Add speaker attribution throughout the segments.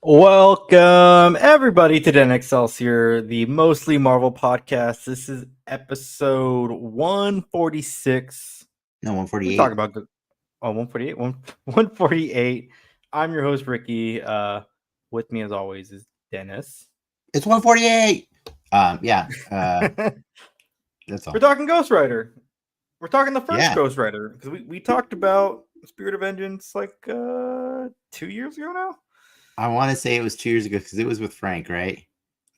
Speaker 1: Welcome, everybody, to Den Excelsior, the mostly Marvel podcast. This is episode 146.
Speaker 2: No,
Speaker 1: We
Speaker 2: 148.
Speaker 1: talk about 148. 148. I'm your host, Ricky. With me, as always, is Dennis.
Speaker 2: It's 148. Yeah. That's all.
Speaker 1: We're talking Ghost Rider. We're talking the first
Speaker 2: Yeah.
Speaker 1: Ghost Rider because we talked about Spirit of Vengeance like 2 years ago now.
Speaker 2: I want to say it was 2 years ago because it was with Frank, right?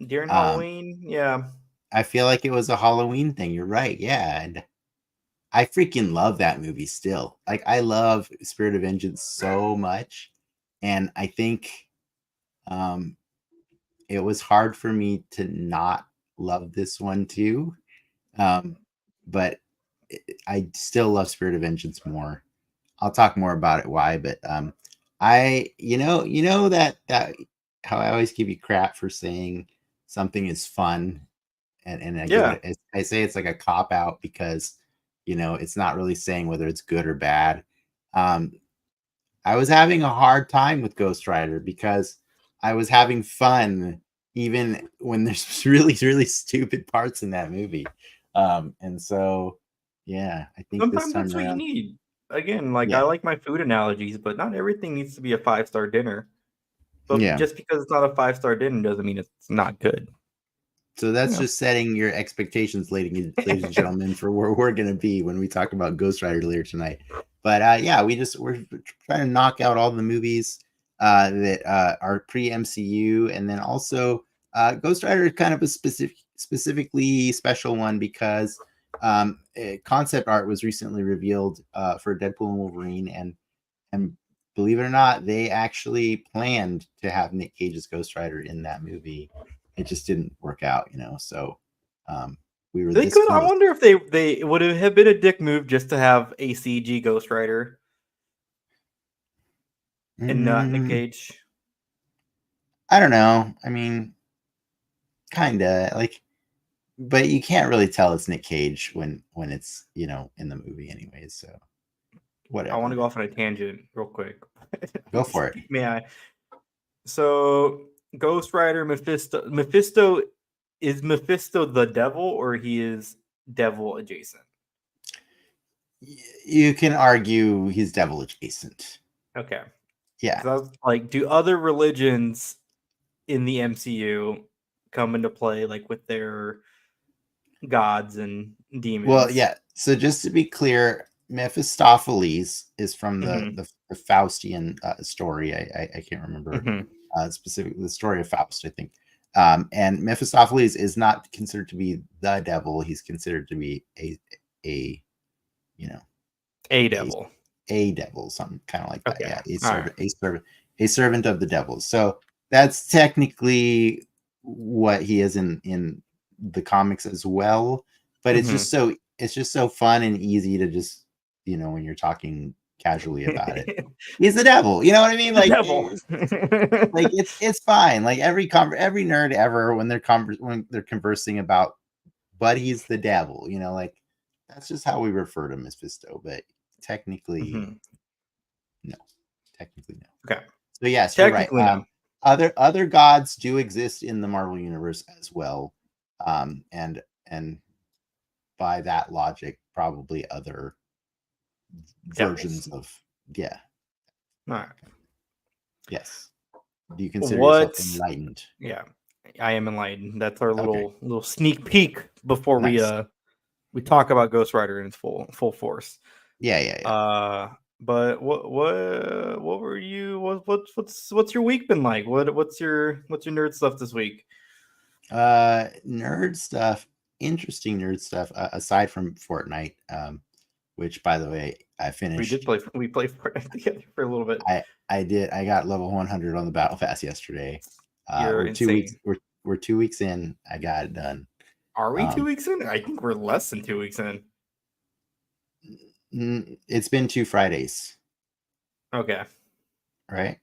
Speaker 1: During Halloween, yeah.
Speaker 2: I feel like it was a Halloween thing. You're right. Yeah. And I freaking love that movie still. Like, I love Spirit of Vengeance so much. And I think it was hard for me to not love this one too. But I still love Spirit of Vengeance more. I'll talk more about it why, but you know that how I always give you crap for saying something is fun, and I say it's like a cop out because it's not really saying whether it's good or bad. I was having a hard time with Ghost Rider because I was having fun even when there's really stupid parts in that movie, and so yeah, I think
Speaker 1: Sometimes
Speaker 2: this time
Speaker 1: that's what you
Speaker 2: around.
Speaker 1: need. Again, like
Speaker 2: Yeah.
Speaker 1: I like my food analogies, but not everything needs to be a 5-star dinner. But
Speaker 2: Yeah.
Speaker 1: just because it's not a 5-star dinner doesn't mean it's not good.
Speaker 2: So that's just setting your expectations, ladies and gentlemen, for where we're going to be when we talk about Ghost Rider later tonight. But yeah, we're trying to knock out all the movies that are pre-MCU, and then also Ghost Rider is kind of a specifically special one because concept art was recently revealed for Deadpool and Wolverine, and believe it or not, they actually planned to have Nic Cage's Ghost Rider in that movie. It just didn't work out, So we were.
Speaker 1: They could. I wonder if they would have been a dick move just to have a CG Ghost Rider and not Nic Cage.
Speaker 2: I don't know. I mean, kinda like, but you can't really tell it's Nic Cage when it's in the movie, anyways. So whatever.
Speaker 1: I want to go off on a tangent real quick.
Speaker 2: Go for it.
Speaker 1: May I? So Ghost Rider, Mephisto. Is Mephisto the devil, or he is devil adjacent?
Speaker 2: You can argue he's devil adjacent.
Speaker 1: Okay.
Speaker 2: Yeah.
Speaker 1: Like, do other religions in the MCU come into play, like with their gods and demons?
Speaker 2: Well, yeah. So just to be clear, Mephistopheles is from the Faustian story. I can't remember specifically the story of Faust, I think. And Mephistopheles is not considered to be the devil. He's considered to be a
Speaker 1: devil.
Speaker 2: A devil, something kind of like that. Yeah, a servant of the devil. So that's technically what he is in the comics as well. But it's just so fun and easy to just when you're talking casually about it. He's the devil. You know what I mean? Like, like it's fine. Like every nerd ever when they're conversing about, but he's the devil. Like that's just how we refer to Mephisto. But technically, no. Technically, no.
Speaker 1: Okay.
Speaker 2: So yes, you're right. No. Other gods do exist in the Marvel universe as well, and by that logic, probably other versions of All
Speaker 1: right.
Speaker 2: Yes. Do you consider yourself enlightened?
Speaker 1: Yeah, I am enlightened. That's our little sneak peek before we talk about Ghost Rider in its full force.
Speaker 2: Yeah.
Speaker 1: But what were you? What's your week been like? What's your nerd stuff this week?
Speaker 2: Nerd stuff. Interesting nerd stuff. Aside from Fortnite, which by the way I finished.
Speaker 1: We played Fortnite together for a little bit.
Speaker 2: I did. I got level 100 on the Battle Pass yesterday.
Speaker 1: You're insane.
Speaker 2: We're 2 weeks in. I got it done.
Speaker 1: Are we 2 weeks in? I think we're less than 2 weeks in.
Speaker 2: It's been 2 Fridays.
Speaker 1: Okay.
Speaker 2: Right?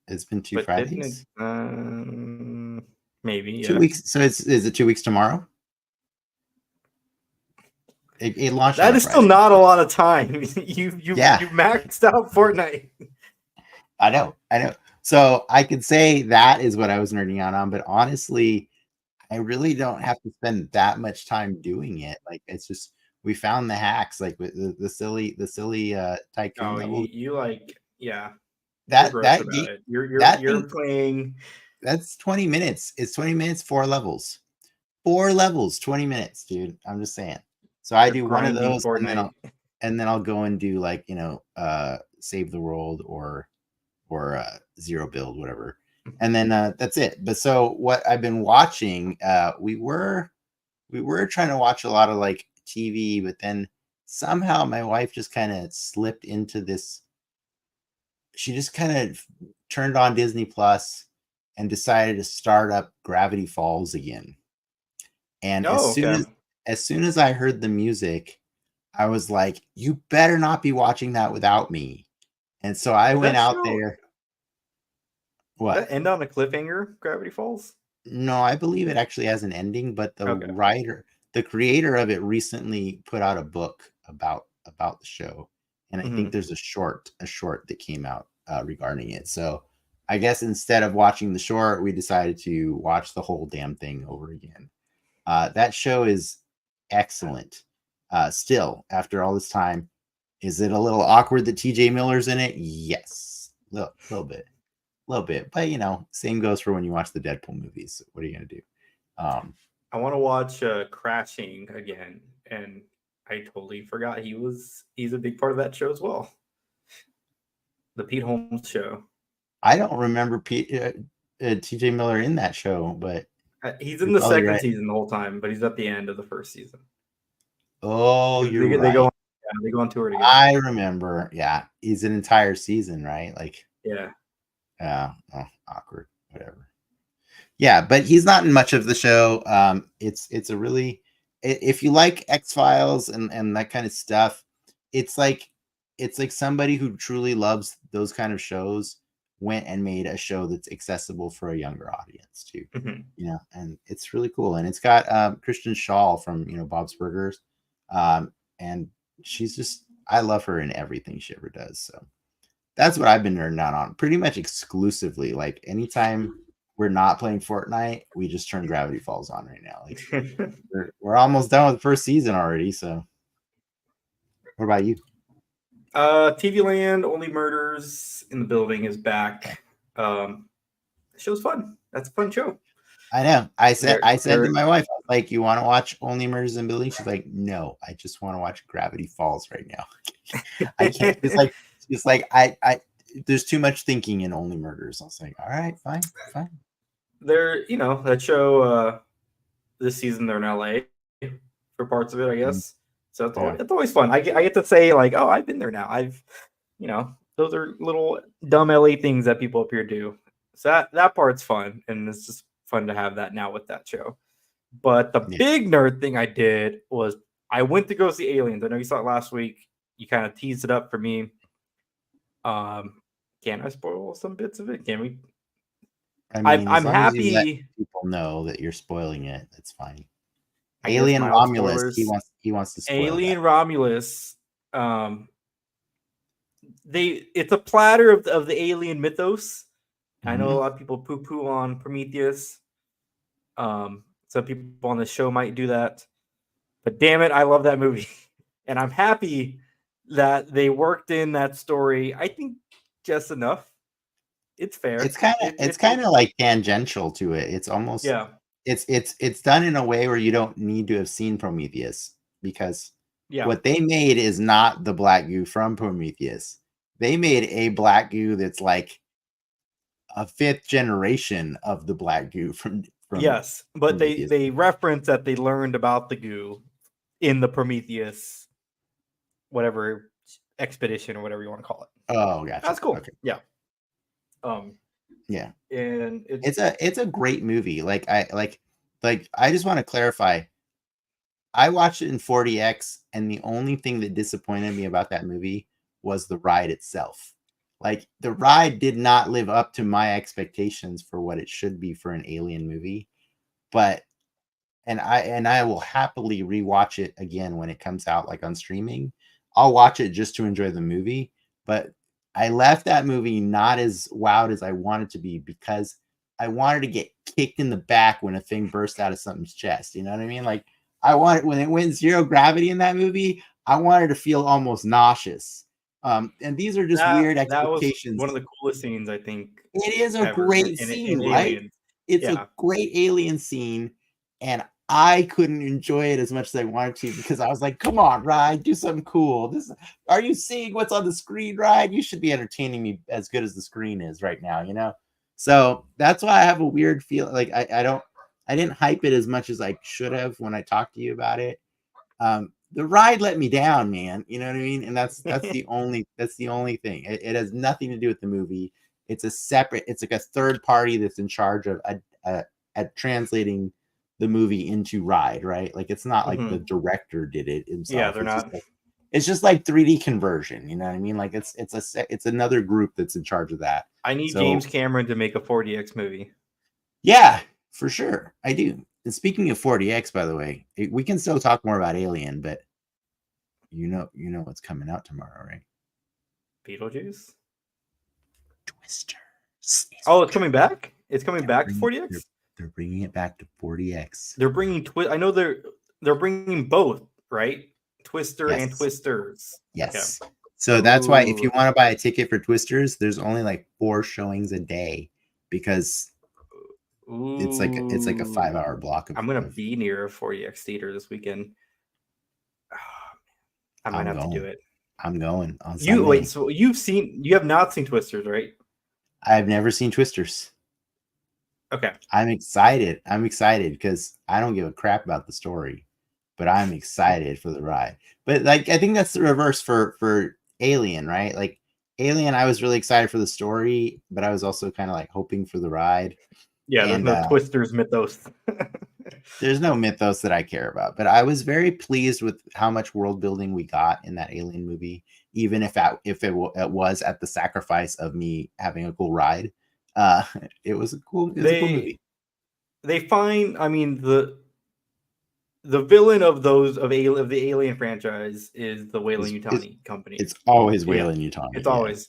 Speaker 2: It's been 2 Fridays.
Speaker 1: Maybe
Speaker 2: 2 weeks. So is it 2 weeks tomorrow? It launched.
Speaker 1: That is still not a lot of time. You maxed out Fortnite.
Speaker 2: I know. So I could say that is what I was nerding out on, but honestly, I really don't have to spend that much time doing it. Like it's just we found the hacks, like with the silly tycoon
Speaker 1: Oh,
Speaker 2: level.
Speaker 1: you like, yeah, you're
Speaker 2: That
Speaker 1: gross
Speaker 2: that
Speaker 1: about
Speaker 2: ga-
Speaker 1: it. You're
Speaker 2: thing
Speaker 1: playing.
Speaker 2: that's 20 minutes. It's 20 minutes, 4 levels. 4 levels, 20 minutes, dude. I'm just saying. So I
Speaker 1: You're
Speaker 2: do one of
Speaker 1: grinding
Speaker 2: those
Speaker 1: Fortnite.
Speaker 2: and then I'll go and do like, save the world or zero build, whatever. And then that's it. But so what I've been watching, we were trying to watch a lot of like TV, but then somehow my wife just kind of slipped into this. She just kind of turned on Disney Plus and decided to start up Gravity Falls again. And
Speaker 1: Oh, okay.
Speaker 2: as soon as I heard the music, I was like, "You better not be watching that without me." And so I
Speaker 1: Did
Speaker 2: went
Speaker 1: that
Speaker 2: out
Speaker 1: show
Speaker 2: there.
Speaker 1: that
Speaker 2: What?
Speaker 1: end on a cliffhanger? Gravity Falls.
Speaker 2: No, I believe it actually has an ending, but
Speaker 1: Okay.
Speaker 2: the creator of it recently put out a book about the show, and I think
Speaker 1: Hmm.
Speaker 2: there's a short that came out regarding it. So I guess instead of watching the short, we decided to watch the whole damn thing over again. That show is excellent. Still, after all this time, is it a little awkward that T.J. Miller's in it? Yes, little bit, little bit. But same goes for when you watch the Deadpool movies. What are you gonna do? Um,
Speaker 1: I want to watch Crashing again, and I totally forgot he's a big part of that show as well. The Pete Holmes show.
Speaker 2: I don't remember T.J. Miller in that show, but
Speaker 1: He's in
Speaker 2: you're
Speaker 1: the
Speaker 2: probably
Speaker 1: second
Speaker 2: right.
Speaker 1: season the whole time, but he's at the end of the first season.
Speaker 2: Oh, you're
Speaker 1: They go
Speaker 2: right.
Speaker 1: on, yeah, they go on tour together.
Speaker 2: I remember. Yeah, he's an entire season, right? Like,
Speaker 1: Yeah.
Speaker 2: awkward. Whatever. Yeah, but he's not in much of the show. It's a really if you like X Files and that kind of stuff, it's like somebody who truly loves those kind of shows went and made a show that's accessible for a younger audience too.
Speaker 1: Hmm.
Speaker 2: And it's really cool. And it's got Kristen Shaw from Bob's Burgers, and she's just I love her in everything she ever does. So that's what I've been nerding out on pretty much exclusively. Like anytime we're not playing Fortnite, we just turn Gravity Falls on right now. Like we're almost done with the first season already. So what about you?
Speaker 1: TV Land, Only Murders in the Building is back. The show's fun. That's a fun show.
Speaker 2: I know. I said
Speaker 1: They're
Speaker 2: I said to
Speaker 1: they're
Speaker 2: my wife, I was like, you want to watch Only Murders in Building? She's like, no, I just want to watch Gravity Falls right now. I can't. It's like I there's too much thinking in Only Murders. I was like, all right, fine.
Speaker 1: they're that show this season they're in LA for parts of it, I
Speaker 2: Mm,
Speaker 1: guess. So
Speaker 2: yeah.
Speaker 1: it's always fun. I get to say like, oh, I've been there now. Those are little dumb LA things that people up here do. So that part's fun, and it's just fun to have that now with that show. But the
Speaker 2: Yeah.
Speaker 1: big nerd thing I did was I went to go see Aliens. I know you saw it last week. You kind of teased it up for me. Can I spoil some bits of it? Can we?
Speaker 2: I
Speaker 1: I'm
Speaker 2: mean, as
Speaker 1: I'm
Speaker 2: long as you let
Speaker 1: happy.
Speaker 2: people know that you're spoiling it, that's fine.
Speaker 1: I guess
Speaker 2: Alien
Speaker 1: mild
Speaker 2: Romulus,
Speaker 1: spoilers.
Speaker 2: he wants to spoil that.
Speaker 1: Alien Romulus. Um, it's a platter of the alien mythos. I know a
Speaker 2: Mhm.
Speaker 1: lot of people poo poo on Prometheus. Some people on the show might do that, but damn it, I love that movie, and I'm happy that they worked in that story. I think just enough. It's
Speaker 2: It's
Speaker 1: fair.
Speaker 2: kind of
Speaker 1: It,
Speaker 2: it's
Speaker 1: it,
Speaker 2: kind
Speaker 1: it
Speaker 2: of like tangential to it. It's almost
Speaker 1: yeah,
Speaker 2: it's done in a way where you don't need to have seen Prometheus because
Speaker 1: yeah,
Speaker 2: what they made is not the black goo from Prometheus. They made a black goo that's like a fifth generation of the black goo from
Speaker 1: yes. But they
Speaker 2: Prometheus.
Speaker 1: they reference that they learned about the goo in the Prometheus whatever expedition or whatever you want to call it.
Speaker 2: Oh, gotcha.
Speaker 1: That's cool.
Speaker 2: Okay.
Speaker 1: Yeah. Um,
Speaker 2: Yeah.
Speaker 1: and
Speaker 2: It's a great movie. Like I just want to clarify. I watched it in 40x, and the only thing that disappointed me about that movie was the ride itself. Like the ride did not live up to my expectations for what it should be for an alien movie. But and I will happily rewatch it again when it comes out like on streaming. I'll watch it just to enjoy the movie, but I left that movie not as wowed as I wanted to be because I wanted to get kicked in the back when a thing burst out of something's chest. You know what I mean? Like I wanted when it went zero gravity in that movie, I wanted to feel almost nauseous. And these are just weird
Speaker 1: That was one of
Speaker 2: expectations.
Speaker 1: the coolest scenes I think
Speaker 2: It is a
Speaker 1: ever
Speaker 2: great
Speaker 1: in
Speaker 2: scene, right?
Speaker 1: Aliens.
Speaker 2: It's a
Speaker 1: Yeah.
Speaker 2: great alien scene, and I couldn't enjoy it as much as I wanted to because I was like, "Come on, Ryan, do something cool. This are you seeing what's on the screen, Ryan? You should be entertaining me as good as the screen is right now, you know." So that's why I have a weird feel. Like I didn't hype it as much as I should have when I talked to you about it. The ride let me down, man. You know what I mean? And that's the only thing. It has nothing to do with the movie. It's a separate. It's like a third party that's in charge of at translating the movie into ride, right? Like it's not like the director did it
Speaker 1: Yeah,
Speaker 2: himself.
Speaker 1: they're not.
Speaker 2: It's just like 3D conversion. You know what I mean? Like it's another group that's in charge of that.
Speaker 1: I need
Speaker 2: So,
Speaker 1: James Cameron to make a 4DX movie.
Speaker 2: yeah, for sure, I do. And speaking of 40X, by the way, we can still talk more about Alien, but you know what's coming out tomorrow, right?
Speaker 1: Beetlejuice?
Speaker 2: Twisters.
Speaker 1: Oh, it's coming back? It's coming back to 40X?
Speaker 2: They're bringing it back to 40X.
Speaker 1: They're bringing I know they're bringing both, right? Twister and
Speaker 2: Yes.
Speaker 1: Twisters.
Speaker 2: Yes.
Speaker 1: Okay.
Speaker 2: So that's why if you want to buy a ticket for Twisters, there's only like 4 showings a day because it's like a 5-hour block.
Speaker 1: I'm gonna be near a 40X theater this weekend. I might have to do it.
Speaker 2: I'm going on Sunday.
Speaker 1: Wait, so you have not seen Twisters, right?
Speaker 2: I've never seen Twisters.
Speaker 1: Okay.
Speaker 2: I'm excited because I don't give a crap about the story, but I'm excited for the ride. But like I think that's the reverse for Alien, right? Like Alien, I was really excited for the story, but I was also kind of like hoping for the ride.
Speaker 1: Yeah, there's no Twisters mythos.
Speaker 2: There's no mythos that I care about, but I was very pleased with how much world building we got in that Alien movie, even if it was at the sacrifice of me having a cool ride. It was a cool movie.
Speaker 1: They find, I mean, the villain of the Alien franchise is the Weyland-Yutani company.
Speaker 2: It's always Weyland-Yutani.
Speaker 1: It's always.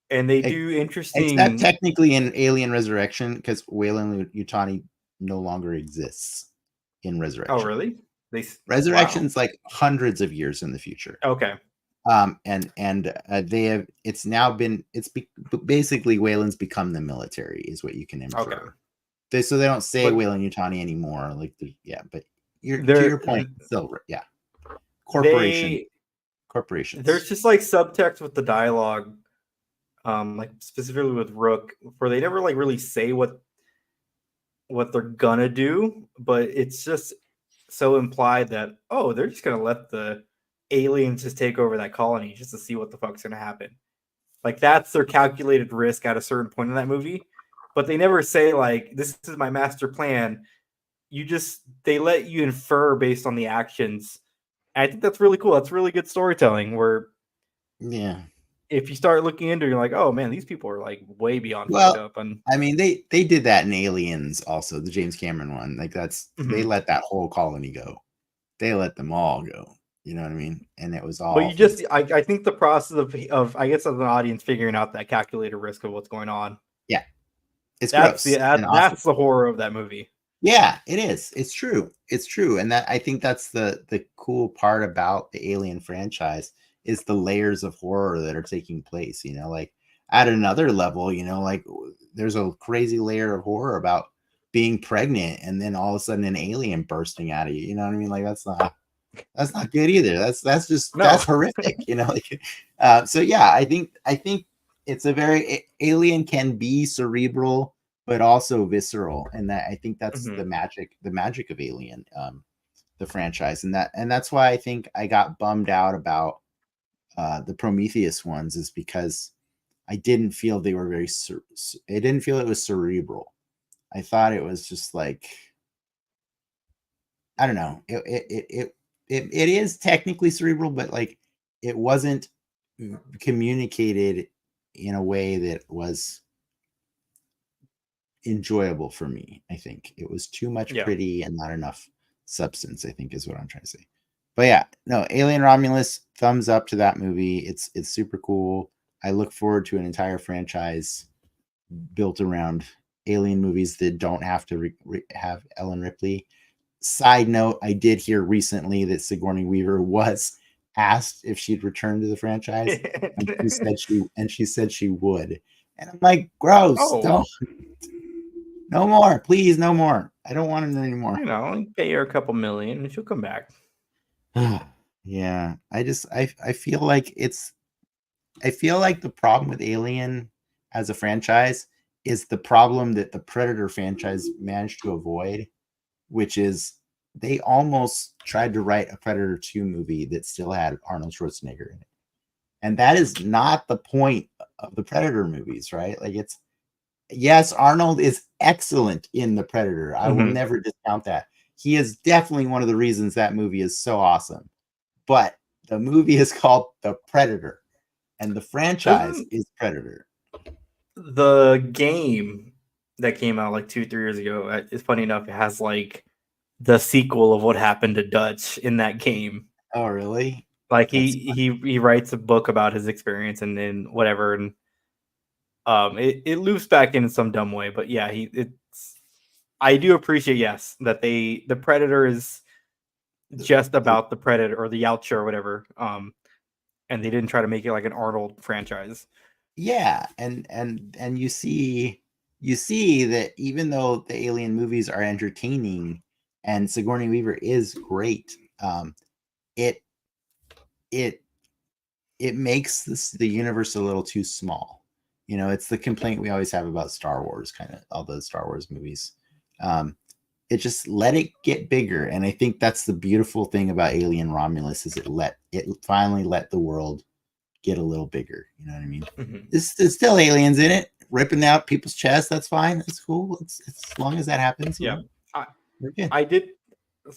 Speaker 1: And they do interesting.
Speaker 2: Except technically in Alien Resurrection, because Weyland-Yutani no longer exists in Resurrection.
Speaker 1: Oh, really?
Speaker 2: Resurrection's like hundreds of years in the future.
Speaker 1: Okay.
Speaker 2: They have. It's now been. Basically Weyland's become the military, is what you can infer.
Speaker 1: Okay.
Speaker 2: So they don't say Weyland-Yutani anymore. Like, yeah, but to your point, still, yeah. Corporations.
Speaker 1: There's just like subtext with the dialogue. Like specifically with Rook, where they never like really say what they're gonna do, but it's just so implied that they're just gonna let the aliens just take over that colony just to see what the fuck's gonna happen. Like that's their calculated risk at a certain point in that movie, but they never say like this is my master plan. They let you infer based on the actions. And I think that's really cool. That's really good storytelling. Where if you start looking into it, you're like, oh man, these people are like way beyond fucked up. And
Speaker 2: I mean, they did that in Aliens also, the James Cameron one. Like they let that whole colony go. They let them all go. You know what I mean? And it was all.
Speaker 1: But I think the process of I guess as an audience figuring out that calculated risk of what's going on.
Speaker 2: Yeah,
Speaker 1: that's the horror of that movie.
Speaker 2: Yeah, it is. It's true. It's true, and I think that's the cool part about the Alien franchise. Is the layers of horror that are taking place, you know, like at another level, you know, like there's a crazy layer of horror about being pregnant and then all of a sudden an alien bursting out of you. You know what I mean? Like that's not good either. That's horrific, you know? Like, so yeah, I think it's Alien can be cerebral, but also visceral. And I think that's the magic of Alien, the franchise. And that's why I think I got bummed out about the Prometheus ones, is because I didn't feel they were I didn't feel it was cerebral. I thought it was just like, I don't know. It is technically cerebral, but like it wasn't communicated in a way that was enjoyable for me. I think it was too much pretty and not enough substance, I think is what I'm trying to say. But yeah, no, Alien Romulus, thumbs up to that movie. It's super cool. I look forward to an entire franchise built around alien movies that don't have to have Ellen Ripley. Side note, I did hear recently that Sigourney Weaver was asked if she'd return to the franchise, and she said she would. And I'm like, gross,
Speaker 1: Oh,
Speaker 2: don't, no more, please, no more. I don't want it anymore.
Speaker 1: you know, pay her a couple million and she'll come back.
Speaker 2: Yeah, I feel like the problem with Alien as a franchise is the problem that the Predator franchise managed to avoid, which is they almost tried to write a Predator 2 movie that still had Arnold Schwarzenegger in it. And that is not the point of the Predator movies, right? Like yes, Arnold is excellent in the Predator. I will never discount that. He is definitely one of the reasons that movie is so awesome. But the movie is called The Predator, and the franchise is Predator.
Speaker 1: The game that came out like 2-3 years ago, it's funny enough, it has like the sequel of what happened to Dutch in that game.
Speaker 2: Oh, really?
Speaker 1: Like he writes a book about his experience and then whatever, and it loops back in some dumb way, but yeah, I do appreciate, yes, that the Predator is just about the Predator or the Yautja or whatever, and they didn't try to make it like an Arnold franchise.
Speaker 2: Yeah, and you see that even though the Alien movies are entertaining and Sigourney Weaver is great, it makes the universe a little too small. You know, it's the complaint we always have about Star Wars, kind of all those Star Wars movies. It just let it get bigger, and I think that's the beautiful thing about Alien Romulus is it finally let the world get a little bigger. You know what I mean? There's still aliens in it, ripping out people's chests. That's fine. That's cool. It's as long as that happens.
Speaker 1: Yeah,
Speaker 2: know,
Speaker 1: I did.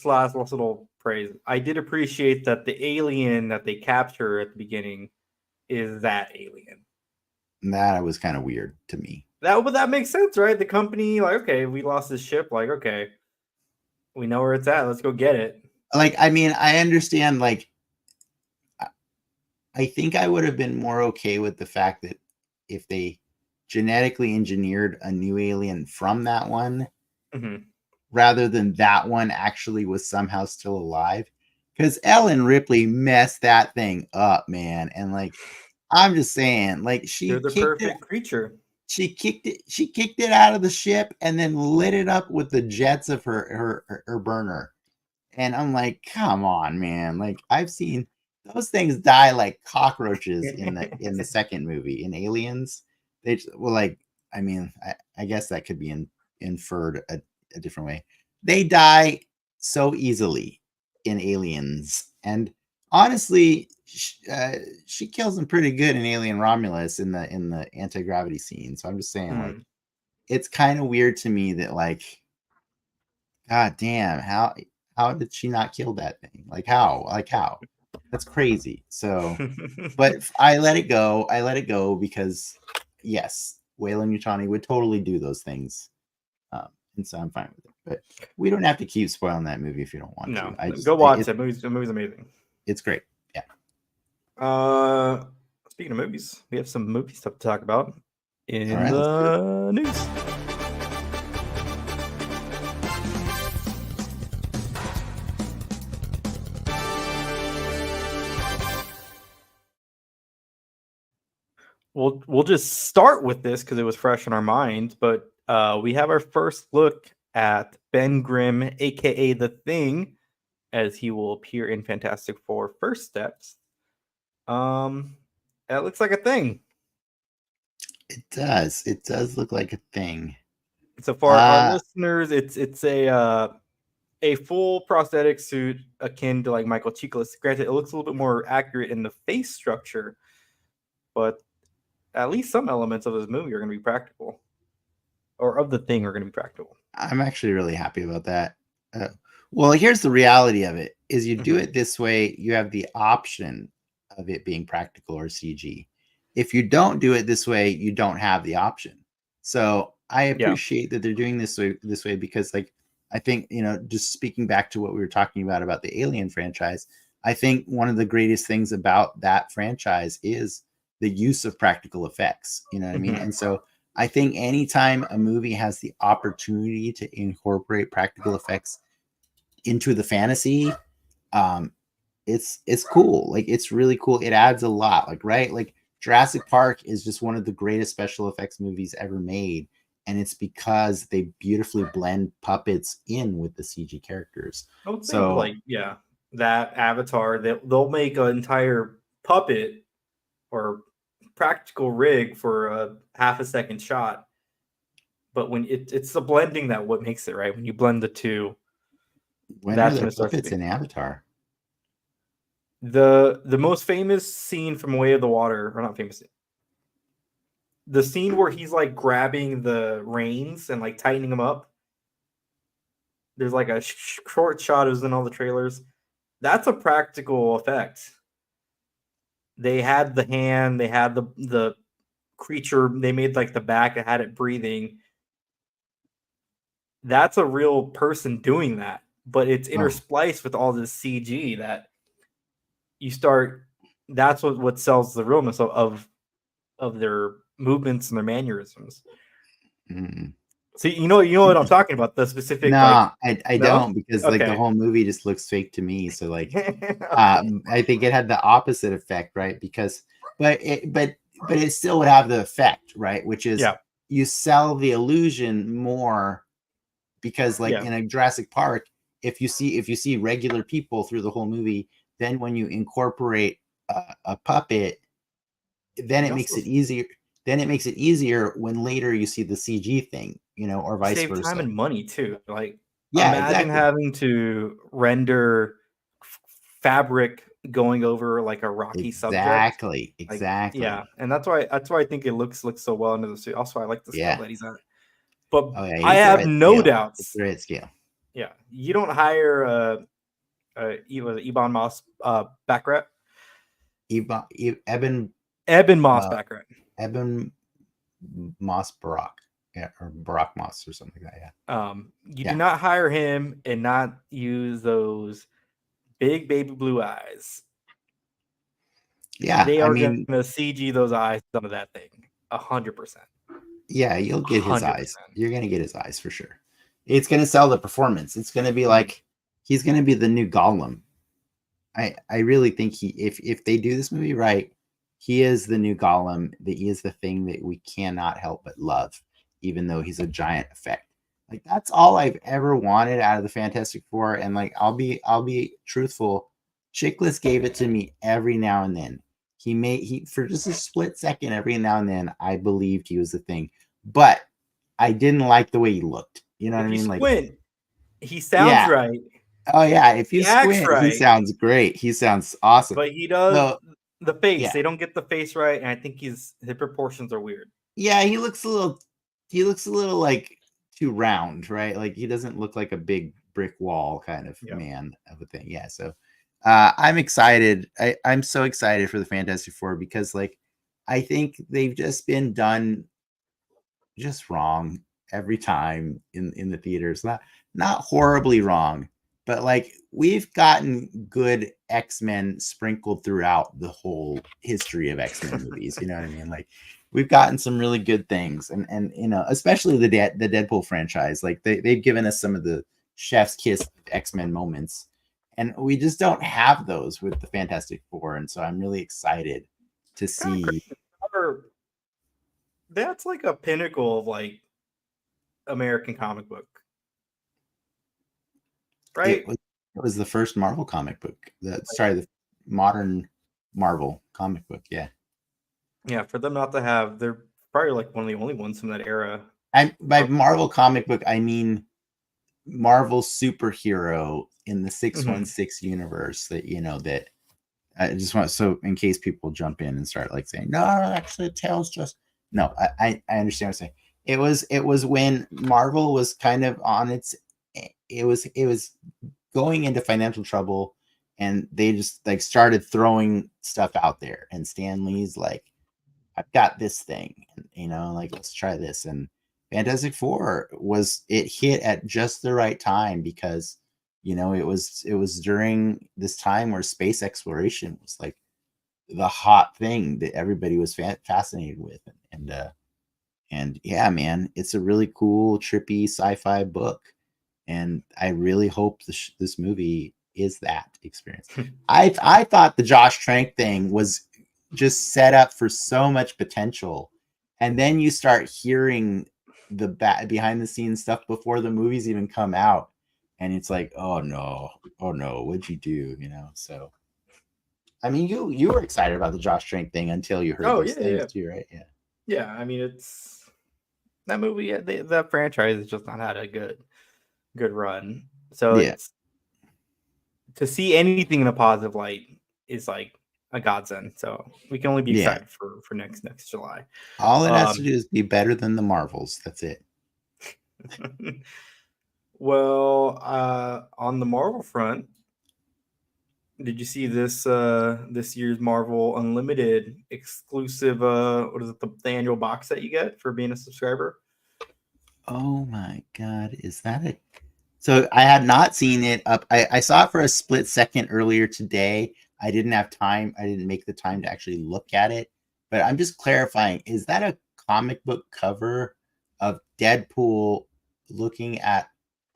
Speaker 1: Last little praise. I did appreciate that the alien that they capture at the beginning is that alien.
Speaker 2: That was kind of weird to me.
Speaker 1: That makes sense, right? The company, like, okay, we lost this ship. Like, okay, we know where it's at. Let's go get it.
Speaker 2: Like, I mean, I understand. Like, I think I would have been more okay with the fact that if they genetically engineered a new alien from that one, rather than that one actually was somehow still alive, because Ellen Ripley messed that thing up, man. And like, I'm just saying, like,
Speaker 1: They're the perfect creature.
Speaker 2: She kicked it out of the ship and then lit it up with the jets of her burner. And I'm like, come on, man. Like, I've seen those things die like cockroaches in the second movie in Aliens. Like, I mean, I guess that could be inferred a different way. They die so easily in Aliens, and honestly, she kills them pretty good in Alien Romulus in the anti-gravity scene. So I'm just saying, like, it's kind of weird to me that, like, god damn, how did she not kill that thing? Like how? That's crazy. So, but I let it go because yes, Wayland Yutani would totally do those things. And so I'm fine with it. But we don't have to keep spoiling that movie if you don't want to.
Speaker 1: Go watch it. The movie's amazing.
Speaker 2: It's great. Yeah.
Speaker 1: Speaking of movies, we have some movie stuff to talk about in the news. We'll just start with this because it was fresh in our minds, but we have our first look at Ben Grimm, aka The Thing, as he will appear in Fantastic Four First Steps. It looks like a thing.
Speaker 2: It does. It does look like a thing.
Speaker 1: So for our listeners, it's a full prosthetic suit akin to like Michael Chiklis. Granted, it looks a little bit more accurate in the face structure, but at least some elements of this movie are going to be practical, or of the thing are going to be practical.
Speaker 2: I'm actually really happy about that. Well, here's the reality of it: is you do it this way, you have the option of it being practical or CG. If you don't do it this way, you don't have the option. So I appreciate that they're doing this way because, like, I think, you know, just speaking back to what we were talking about the Alien franchise, I think one of the greatest things about that franchise is the use of practical effects. You know what I mean?
Speaker 1: Mhm.
Speaker 2: And so I think anytime a movie has the opportunity to incorporate practical effects into the fantasy, um, it's cool. Like it's really cool. It adds a lot. Like right, like Jurassic Park is just one of the greatest special effects movies ever made, and it's because they beautifully blend puppets in with the CG characters.
Speaker 1: I would think
Speaker 2: So
Speaker 1: like that Avatar they'll make an entire puppet or practical rig for a half a second shot, but when it's the blending that what makes it right. When you blend the two,
Speaker 2: when are
Speaker 1: that's
Speaker 2: there
Speaker 1: when it starts to
Speaker 2: puppets
Speaker 1: be
Speaker 2: in Avatar?
Speaker 1: the most famous scene from Way of the Water, or not famous. The scene where he's like grabbing the reins and like tightening them up. There's like a short shot it was in all the trailers. That's a practical effect. They had the hand, they had the creature, they made like the back, it had it breathing. That's a real person doing that, but it's
Speaker 2: Oh,
Speaker 1: interspliced with all this CG that you start. That's what sells the realness of their movements and their mannerisms.
Speaker 2: mm.
Speaker 1: See, you know what I'm talking about. The specific like
Speaker 2: No, I
Speaker 1: no,
Speaker 2: don't, because like the
Speaker 1: okay,
Speaker 2: whole movie just looks fake to me. So like
Speaker 1: okay,
Speaker 2: I think it had the opposite effect, right? Because but it still would have the effect, right? Which is
Speaker 1: yeah,
Speaker 2: you sell the illusion more, because like
Speaker 1: yeah.
Speaker 2: in a Jurassic Park, if you see regular people through the whole movie, then when you incorporate a puppet, then
Speaker 1: You
Speaker 2: it makes
Speaker 1: also
Speaker 2: it easier. Then it makes it easier when later you see the CG thing, or vice
Speaker 1: save time
Speaker 2: versa.
Speaker 1: and money too. Like,
Speaker 2: Yeah,
Speaker 1: imagine
Speaker 2: exactly.
Speaker 1: having to render fabric going over like a rocky subject.
Speaker 2: Exactly.
Speaker 1: Like, yeah,
Speaker 2: Exactly.
Speaker 1: and that's why I think it looks so well into the suit. Also, I like the scale
Speaker 2: Yeah.
Speaker 1: that he's at. But
Speaker 2: Oh yeah,
Speaker 1: I
Speaker 2: he's the
Speaker 1: have
Speaker 2: right
Speaker 1: no
Speaker 2: scale. It's
Speaker 1: doubts.
Speaker 2: the right scale.
Speaker 1: Yeah, you don't hire Ebon Moss Baccarat,
Speaker 2: Eben
Speaker 1: Eben Moss
Speaker 2: uh,
Speaker 1: Baccarat.
Speaker 2: Eben Moss Barack, yeah, or Barack Moss or something like that.
Speaker 1: You do
Speaker 2: Yeah,
Speaker 1: not hire him and not use those big baby blue eyes.
Speaker 2: yeah.
Speaker 1: They
Speaker 2: I
Speaker 1: are
Speaker 2: mean,
Speaker 1: gonna CG those eyes onto that thing 100%.
Speaker 2: yeah, you'll get his eyes.
Speaker 1: 100%.
Speaker 2: You're gonna get his eyes for sure. It's gonna sell the performance. It's gonna be
Speaker 1: Mhm.
Speaker 2: like he's gonna be the new Gollum. I really think if they do this movie right, he is the new Gollum. That he is the thing that we cannot help but love, even though he's a giant effect. Like that's all I've ever wanted out of the Fantastic Four. And like I'll be truthful. Chickless gave it to me every now and then. He for just a split second every now and then I believed he was the thing, but I didn't like the way he looked. You know what I
Speaker 1: If you
Speaker 2: mean? Like,
Speaker 1: squint, he sounds
Speaker 2: yeah,
Speaker 1: right.
Speaker 2: oh yeah, if you
Speaker 1: He acts
Speaker 2: squint, he
Speaker 1: right,
Speaker 2: sounds great. He sounds awesome.
Speaker 1: but he does
Speaker 2: So
Speaker 1: the face.
Speaker 2: yeah,
Speaker 1: They don't get the face right, and I think his proportions are weird.
Speaker 2: yeah, he looks a little like too round, right? Like he doesn't look like a big brick wall kind of
Speaker 1: Yeah.
Speaker 2: man of a thing. Yeah, so I'm excited. I'm so excited for the Fantastic Four, because like I think they've just been done just wrong every time in the theaters. Not horribly wrong, but like we've gotten good X-Men sprinkled throughout the whole history of X-Men movies. You know what I mean? Like we've gotten some really good things, and especially the Deadpool franchise. Like they've given us some of the chef's kiss X-Men moments, and we just don't have those with the Fantastic Four. And so I'm really excited to
Speaker 1: Kind of
Speaker 2: see.
Speaker 1: crazy. That's like a pinnacle of like American comic book,
Speaker 2: It
Speaker 1: right?
Speaker 2: was it was the first Marvel comic book.
Speaker 1: Like,
Speaker 2: The modern Marvel comic book. Yeah.
Speaker 1: yeah, for them not to have, they're probably like one of the only ones from that era.
Speaker 2: By Marvel comic book, I mean Marvel superhero in the
Speaker 1: Mhm.
Speaker 2: 616 universe, that I just want, so in case people jump in and start like saying, no, actually Tails just no, I understand what I'm saying. It was when Marvel was kind of on it was going into financial trouble, and they just like started throwing stuff out there, and Stan Lee's like, I've got this thing, and, like, let's try this. And Fantastic Four it hit at just the right time, because it was during this time where space exploration was like the hot thing that everybody was fascinated with, and yeah, man, it's a really cool, trippy sci-fi book, and I really hope this movie is that experience. I thought the Josh Trank thing was just set up for so much potential, and then you start hearing the behind the scenes stuff before the movies even come out, and it's like, oh no, what'd you do? So I mean, you were excited about the Josh Trank thing until you heard
Speaker 1: Oh
Speaker 2: those
Speaker 1: yeah,
Speaker 2: things
Speaker 1: yeah,
Speaker 2: too, right? Yeah.
Speaker 1: yeah. I mean, it's that movie. That franchise has just not had a good run. So
Speaker 2: Yeah.
Speaker 1: it's to see anything in a positive light is like a godsend. So we can only be
Speaker 2: Yeah.
Speaker 1: excited for next July.
Speaker 2: All it has to do is be better than the Marvels. That's it.
Speaker 1: Well, on the Marvel front, did you see this year's Marvel Unlimited exclusive? What is it? The annual box that you get for being a subscriber?
Speaker 2: Oh my God. Is that it? So I had not seen it up. I saw it for a split second earlier today. I didn't have time. I didn't make the time to actually look at it. But I'm just clarifying. Is that a comic book cover of Deadpool looking at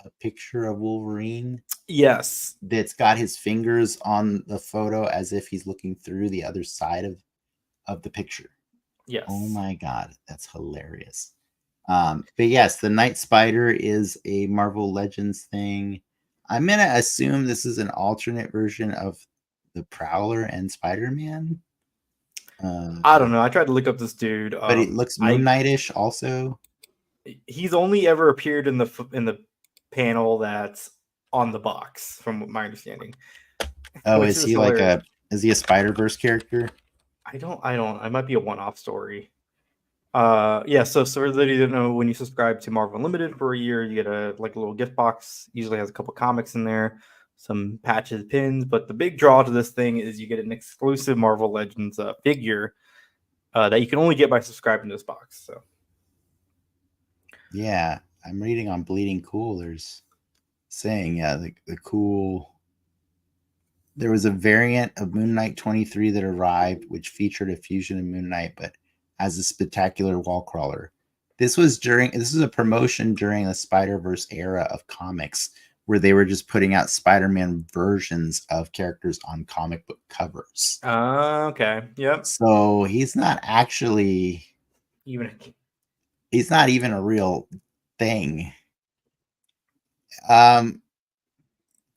Speaker 2: a picture of Wolverine
Speaker 1: Yes.
Speaker 2: that's got his fingers on the photo as if he's looking through the other side of the picture?
Speaker 1: Yes.
Speaker 2: Oh my God. That's hilarious. But yes, the Night Spider is a Marvel Legends thing. I'm gonna assume this is an alternate version of the Prowler and Spider-Man.
Speaker 1: I don't know. I tried to look up this dude.
Speaker 2: But it looks Moon Knight-ish also.
Speaker 1: He's only ever appeared in the panel that's on the box, from my understanding.
Speaker 2: Oh,
Speaker 1: Which
Speaker 2: is he
Speaker 1: hilarious.
Speaker 2: is he a Spider-Verse character?
Speaker 1: I don't. I might be a one-off story. Yeah. So for those of you that know, when you subscribe to Marvel Unlimited for a year, you get a little gift box. Usually has a couple comics in there, some patches, pins. But the big draw to this thing is you get an exclusive Marvel Legends figure that you can only get by subscribing to this box. So
Speaker 2: Yeah, I'm reading on Bleeding Cool. There's saying, yeah, the cool. There was a variant of Moon Knight 23 that arrived, which featured a fusion of Moon Knight, but as a spectacular wall crawler. This was a promotion during the Spider-Verse era of comics, where they were just putting out Spider-Man versions of characters on comic book covers.
Speaker 1: okay, yep.
Speaker 2: So he's not actually he's not even a real thing.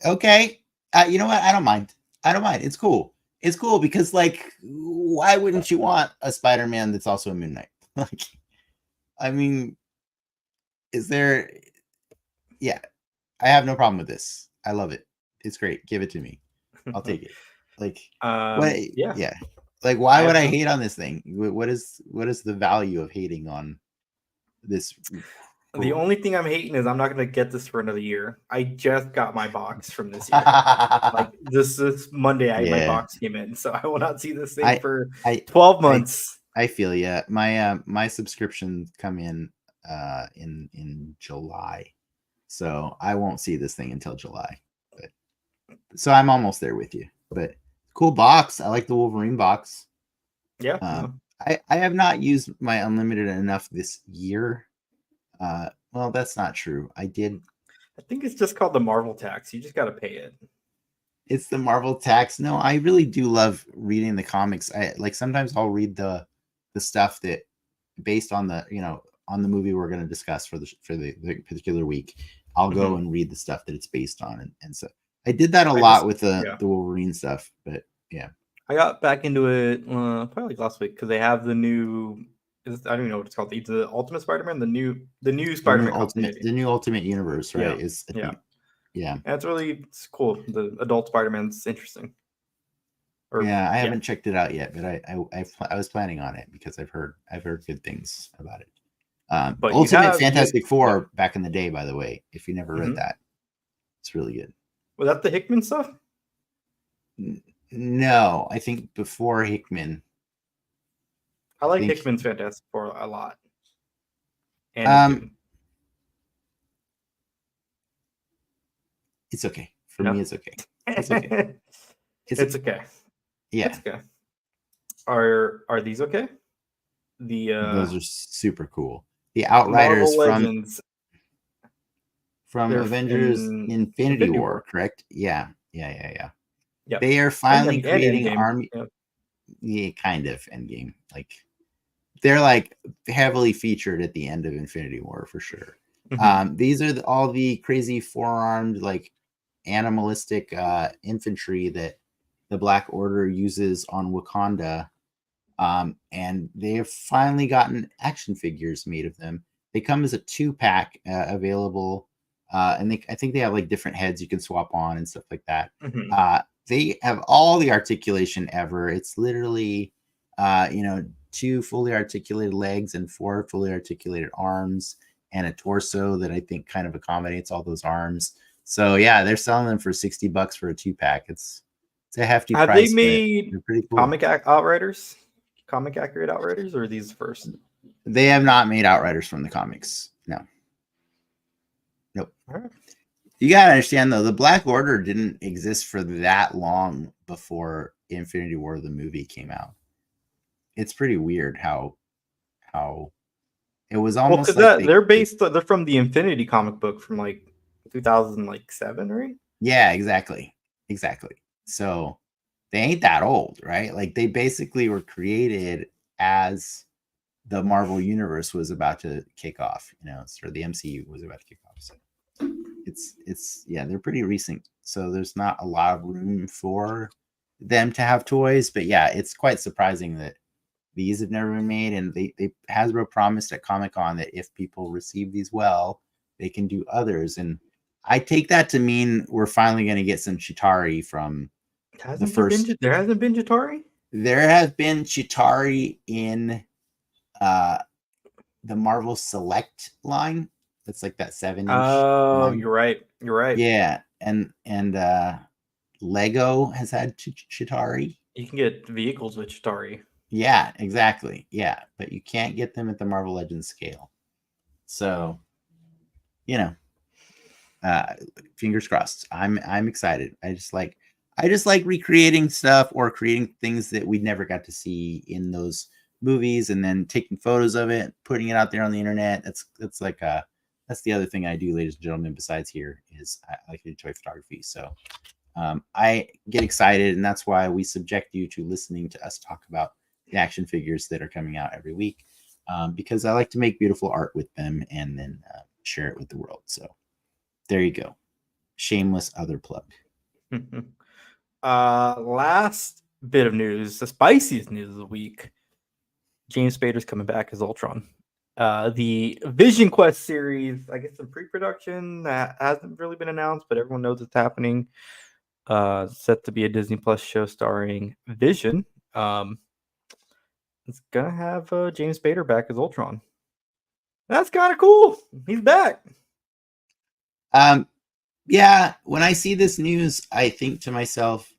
Speaker 2: Okay. You know what? I don't mind. It's cool. It's cool because, like, why wouldn't you want a Spider-Man that's also a Moon Knight? Like, I mean, is there? Yeah, I have no problem with this. I love it. It's great. Give it to me. I'll take it. Like, what? Yeah. Like, why would I hate on this thing? What is the value of hating on this?
Speaker 1: The only thing I'm hating is I'm not going to get this for another year. I just got my box from this year. Like this Monday, my box came in, so I will not see this thing for 12 months.
Speaker 2: I feel yeah. My subscriptions come in July, so I won't see this thing until July. But so I'm almost there with you. But cool box. I like the Wolverine box.
Speaker 1: Yeah.
Speaker 2: I have not used my unlimited enough this year. Well, that's not true. I did.
Speaker 1: I think it's just called the Marvel tax. You just got to pay it.
Speaker 2: It's the Marvel tax. No, I really do love reading the comics. I like sometimes I'll read the stuff that based on the on the movie we're going to discuss for the particular week. I'll go and read the stuff that it's based on, and so I did that a lot with the Wolverine stuff. But yeah,
Speaker 1: I got back into it probably like last week because they have the new. I don't even know what it's called. The Ultimate Spider-Man, the new Spider-Man
Speaker 2: the new Ultimate Universe, right?
Speaker 1: Yeah, and it's cool. The adult Spider-Man's interesting.
Speaker 2: I haven't checked it out yet, but I was planning on it because I've heard good things about it. But Ultimate Fantastic Four back in the day, by the way, if you never read that, it's really good.
Speaker 1: Was that the Hickman stuff?
Speaker 2: No, I think before Hickman.
Speaker 1: I like Hickman's Fantastic Four a lot. And
Speaker 2: it's okay. For me, it's okay. It's okay.
Speaker 1: It's okay.
Speaker 2: Yeah.
Speaker 1: It's okay. Are these okay?
Speaker 2: Those are super cool. The
Speaker 1: Marvel
Speaker 2: Outriders
Speaker 1: Legends.
Speaker 2: from
Speaker 1: They're
Speaker 2: Avengers
Speaker 1: in
Speaker 2: Infinity
Speaker 1: Infinity
Speaker 2: War,
Speaker 1: War.
Speaker 2: correct? Yeah.
Speaker 1: Yep.
Speaker 2: They are
Speaker 1: And
Speaker 2: finally creating
Speaker 1: Endgame.
Speaker 2: army.
Speaker 1: Yep.
Speaker 2: Yeah, kind of Endgame. Like they're like heavily featured at the end of Infinity War for sure.
Speaker 1: Mhm.
Speaker 2: These are all the crazy four-armed, like animalistic infantry that the Black Order uses on Wakanda. And they have finally gotten action figures made of them. They come as a 2-pack available, and I think they have like different heads you can swap on and stuff like that.
Speaker 1: Mhm.
Speaker 2: They have all the articulation ever. It's literally, 2 fully articulated legs and 4 fully articulated arms and a torso that I think kind of accommodates all those arms. So yeah, they're selling them for $60 for a 2-pack. It's a hefty
Speaker 1: Have they
Speaker 2: price, but
Speaker 1: made
Speaker 2: they're pretty cool.
Speaker 1: Outriders? Comic accurate Outriders, or are these first?
Speaker 2: They have not made Outriders from the comics. No. Nope.
Speaker 1: All right.
Speaker 2: You gotta understand though, the Black Order didn't exist for that long before Infinity War the movie came out. It's pretty weird how it was
Speaker 1: Well,
Speaker 2: almost
Speaker 1: because
Speaker 2: like
Speaker 1: they're from the Infinity comic book from like 2007, right?
Speaker 2: yeah, exactly. So they ain't that old, right? Like they basically were created as the Marvel universe was about to kick off, or the MCU was about to kick off. So it's yeah, they're pretty recent. So there's not a lot of room for them to have toys, but yeah, it's quite surprising that these have never been made. And they Hasbro promised at Comic-Con that if people receive these well, they can do others. And I take that to mean we're finally going to get some Chitauri from the first.
Speaker 1: There hasn't been Jatari?
Speaker 2: There has been Chitauri in uh the Marvel Select line. That's like that 7-inch
Speaker 1: Oh,
Speaker 2: line.
Speaker 1: you're right.
Speaker 2: Yeah, and Lego has had Chitauri.
Speaker 1: You can get vehicles with Jatari.
Speaker 2: Yeah, exactly. Yeah, but you can't get them at the Marvel Legends scale. So, you know, fingers crossed. I'm excited. I just like recreating stuff or creating things that we never got to see in those movies, and then taking photos of it, putting it out there on the internet. That's like that's the other thing I do, ladies and gentlemen. Besides here, is I like to do toy photography. So I get excited, and that's why we subject you to listening to us talk about the action figures that are coming out every week, because I like to make beautiful art with them and then share it with the world. So there you go. Shameless other plug.
Speaker 1: Last bit of news, the spiciest news of the week. James Spader's coming back as Ultron. The Vision Quest series, I guess, in pre-production that hasn't really been announced, but everyone knows it's happening. Set to be a Disney Plus show starring Vision. It's gonna have James Spader back as Ultron. That's kind of cool. He's back.
Speaker 2: Yeah, when I see this news, I think to myself,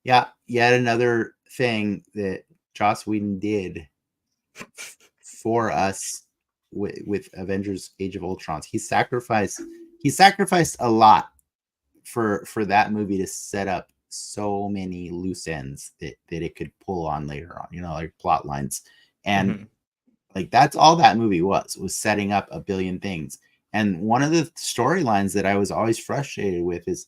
Speaker 2: yeah, yet another thing that Joss Whedon did for us with Avengers: Age of Ultron. He sacrificed a lot for that movie to set up so many loose ends that it could pull on later on, like plot lines. And like that's all that movie was setting up a billion things. And one of the storylines that I was always frustrated with is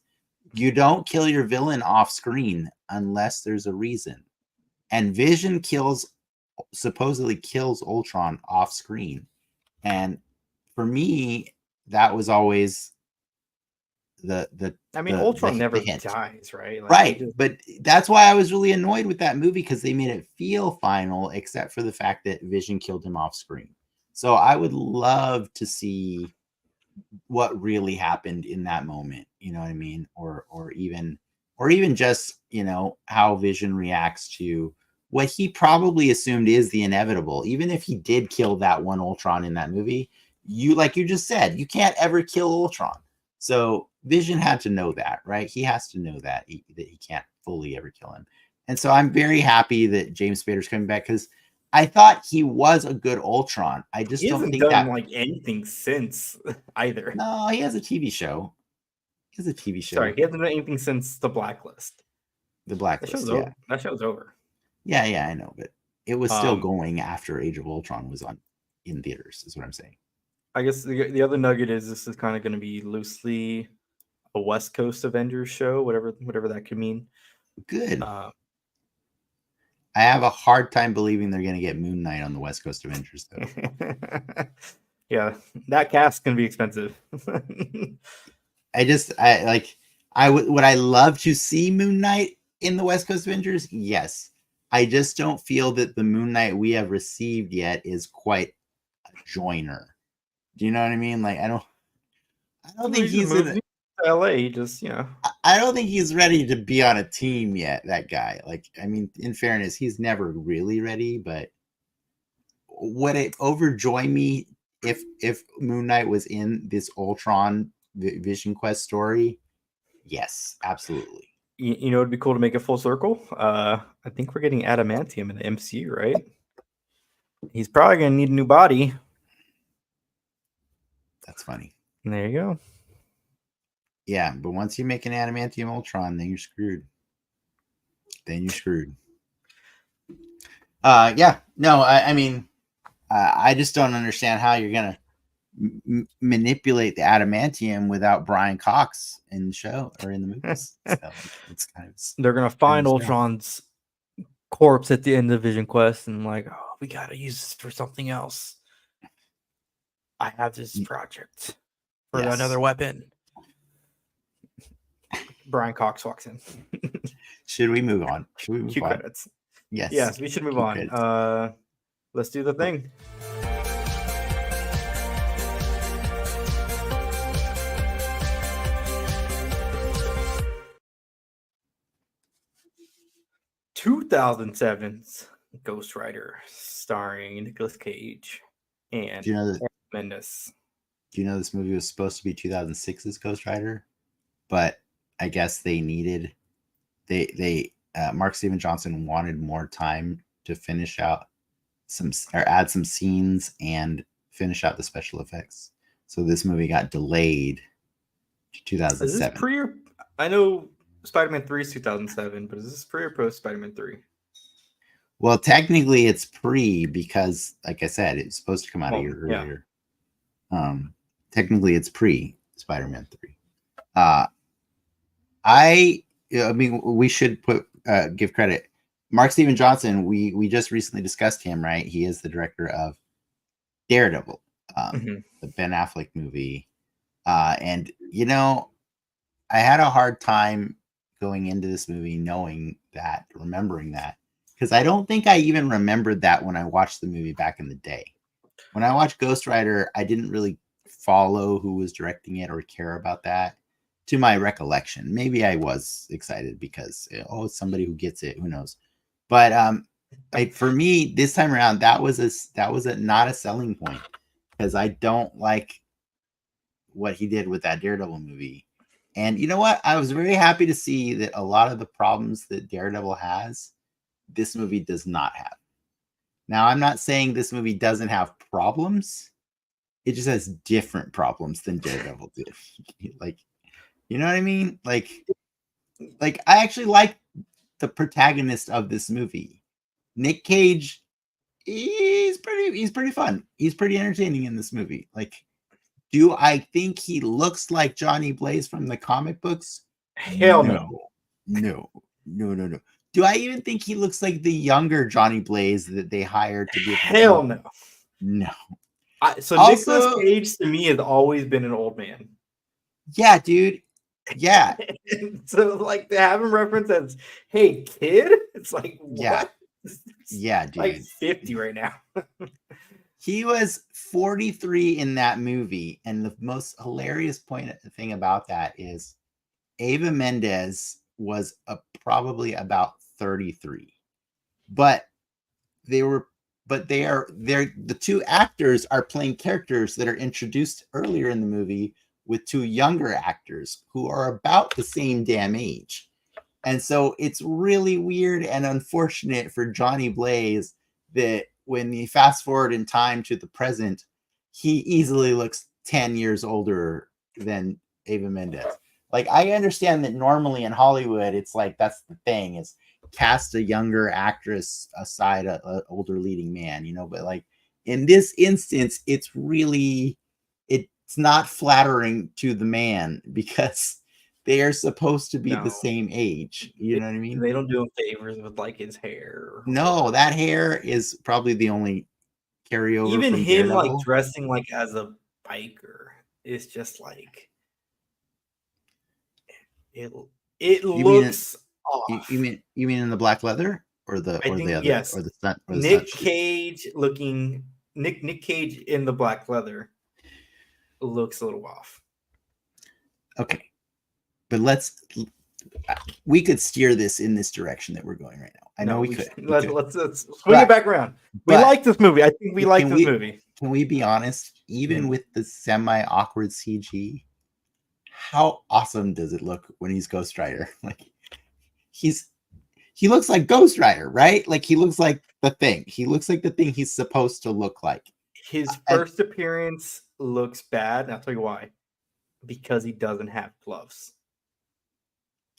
Speaker 2: you don't kill your villain off screen unless there's a reason. And Vision supposedly kills Ultron off screen. And for me, that was always
Speaker 1: Ultron never
Speaker 2: hint.
Speaker 1: dies, right? Like,
Speaker 2: right. But that's why I was really annoyed with that movie, because they made it feel final, except for the fact that Vision killed him off screen. So I would love to see what really happened in that moment, you know what I mean? Or even just, how Vision reacts to what he probably assumed is the inevitable. Even if he did kill that one Ultron in that movie, like you just said, you can't ever kill Ultron. So Vision had to know that, right? He has to know that he can't fully ever kill him. And so I'm very happy that James Spader's coming back, because I thought he was a good Ultron. I just don't think
Speaker 1: done like anything since either.
Speaker 2: No, he has a TV show.
Speaker 1: Sorry, he hasn't done anything since The Blacklist.
Speaker 2: The Blacklist.
Speaker 1: That show's over.
Speaker 2: Yeah, I know, but it was still going after Age of Ultron was on in theaters, is what I'm saying.
Speaker 1: I guess the other nugget is this is kind of going to be loosely a West Coast Avengers show, whatever that could mean.
Speaker 2: Good. I have a hard time believing they're going to get Moon Knight on the West Coast Avengers, though.
Speaker 1: Yeah, that cast's going to be expensive.
Speaker 2: Would I love to see Moon Knight in the West Coast Avengers? Yes. I just don't feel that the Moon Knight we have received yet is quite a joiner. Do you know what I mean? Like, I don't think he's in
Speaker 1: LA. He just,
Speaker 2: I don't think he's ready to be on a team yet, that guy. Like, I mean, in fairness, he's never really ready, but would it overjoy me if Moon Knight was in this Ultron Vision Quest story? Yes, absolutely.
Speaker 1: You know, it'd be cool to make it full circle. I think we're getting adamantium in the MCU, right? He's probably going to need a new body.
Speaker 2: That's funny.
Speaker 1: There you go.
Speaker 2: Yeah, but once you make an adamantium Ultron, then you're screwed. Yeah, no, I mean, I just don't understand how you're gonna manipulate the adamantium without Brian Cox in the show or in the movies. So it's kind of
Speaker 1: they're gonna find Ultron's corpse at the end of Vision Quest and like, oh, we gotta use this for something else. I have this project for another weapon. Brian Cox walks in.
Speaker 2: Should we move on?
Speaker 1: Cue credits.
Speaker 2: Yes,
Speaker 1: we should move on. Let's do the thing. (2007's) Ghost Rider, starring Nic Cage and Mendes.
Speaker 2: Do you know this movie was supposed to be 2006's Ghost Rider, but I guess they needed Mark Steven Johnson wanted more time to finish out add some scenes and finish out the special effects. So this movie got delayed to 2007.
Speaker 1: Is this pre or I know Spider-Man 3 is 2007, but is this pre or post Spider-Man 3?
Speaker 2: Well, technically it's pre because, like I said, it's supposed to come out a year earlier. Technically it's pre Spider-Man 3. I mean, we should give credit. Mark Steven Johnson, we just recently discussed him, right? He is the director of Daredevil, the Ben Affleck movie. And, you know, I had a hard time going into this movie remembering that, because I don't think I even remembered that when I watched the movie back in the day. When I watched Ghost Rider, I didn't really follow who was directing it or care about that. To my recollection, maybe I was excited because it's somebody who gets it. Who knows? But for me this time around, that was not a selling point, because I don't like what he did with that Daredevil movie. And you know what? I was very happy to see that a lot of the problems that Daredevil has, this movie does not have. Now, I'm not saying this movie doesn't have problems. It just has different problems than Daredevil did. Like, you know what I mean? Like I actually like the protagonist of this movie. Nic Cage, he's pretty fun. He's pretty entertaining in this movie. Like, do I think he looks like Johnny Blaze from the comic books?
Speaker 1: Hell no.
Speaker 2: No. Do I even think he looks like the younger Johnny Blaze that they hired to be?
Speaker 1: Hell no.
Speaker 2: No.
Speaker 1: So Nicolas Cage to me has always been an old man.
Speaker 2: Yeah, dude. Yeah.
Speaker 1: So like to have him reference as, hey kid, it's like, what?
Speaker 2: Yeah, dude.
Speaker 1: Like 50 right now.
Speaker 2: He was 43 in that movie, and the most hilarious thing about that is Eva Mendes was probably about 33, but the two actors are playing characters that are introduced earlier in the movie with two younger actors who are about the same damn age. And so it's really weird and unfortunate for Johnny Blaze that when you fast forward in time to the present, he easily looks 10 years older than Eva Mendes. Like, I understand that normally in Hollywood, it's like, that's the thing, is cast a younger actress aside a older leading man, you know, but like in this instance, it's not flattering to the man because they are supposed to be the same age. You know what I mean?
Speaker 1: They don't do him favors with like his hair.
Speaker 2: No, that hair is probably the only carryover.
Speaker 1: Even
Speaker 2: from
Speaker 1: him
Speaker 2: Daredevil.
Speaker 1: like dressing like as a biker is just like it looks off.
Speaker 2: You mean in the black leather or the other
Speaker 1: yes.
Speaker 2: or the stunt or the
Speaker 1: Nic
Speaker 2: stunt
Speaker 1: Cage looking Nic Cage in the black leather looks a little off.
Speaker 2: Okay, but we could steer this in this direction that we're going right now. I know we could.
Speaker 1: Let's swing it back around. We like this movie. I think we like this movie.
Speaker 2: Can we be honest? Even with the semi-awkward CG, how awesome does it look when he's Ghost Rider? Like he looks like Ghost Rider, right? Like he looks like the Thing. He looks like the Thing he's supposed to look like.
Speaker 1: His first appearance looks bad, and I'll tell you why. Because he doesn't have gloves.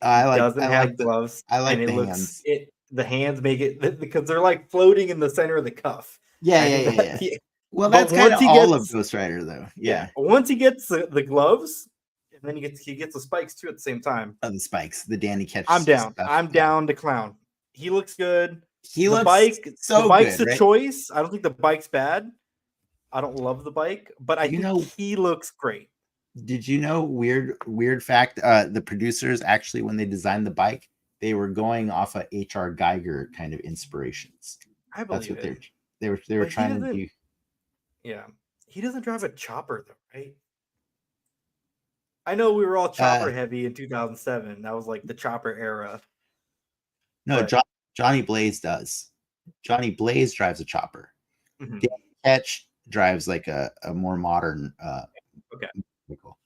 Speaker 1: Doesn't have gloves.
Speaker 2: I like
Speaker 1: and
Speaker 2: the hands.
Speaker 1: The hands make it because they're like floating in the center of the cuff.
Speaker 2: Yeah. Well, that's kind of all of Ghost Rider, though. Yeah.
Speaker 1: Once he gets the gloves, and then he gets the spikes too at the same time.
Speaker 2: Oh, the spikes, the Danny Ketch.
Speaker 1: I'm down. Stuff. I'm down to clown. He looks good.
Speaker 2: The
Speaker 1: bike's good, a choice. I don't think the bike's bad. I don't love the bike, but I think he looks great.
Speaker 2: Did you know, weird fact, the producers actually, when they designed the bike, they were going off of H.R. Geiger kind of inspirations.
Speaker 1: I believe
Speaker 2: that's what they were trying to do.
Speaker 1: Yeah. He doesn't drive a chopper though, right? I know we were all chopper heavy in 2007. That was like the chopper era.
Speaker 2: No, Johnny Blaze does. Johnny Blaze drives a chopper.
Speaker 1: Mm-hmm.
Speaker 2: Danny Ketch drives like a more modern vehicle.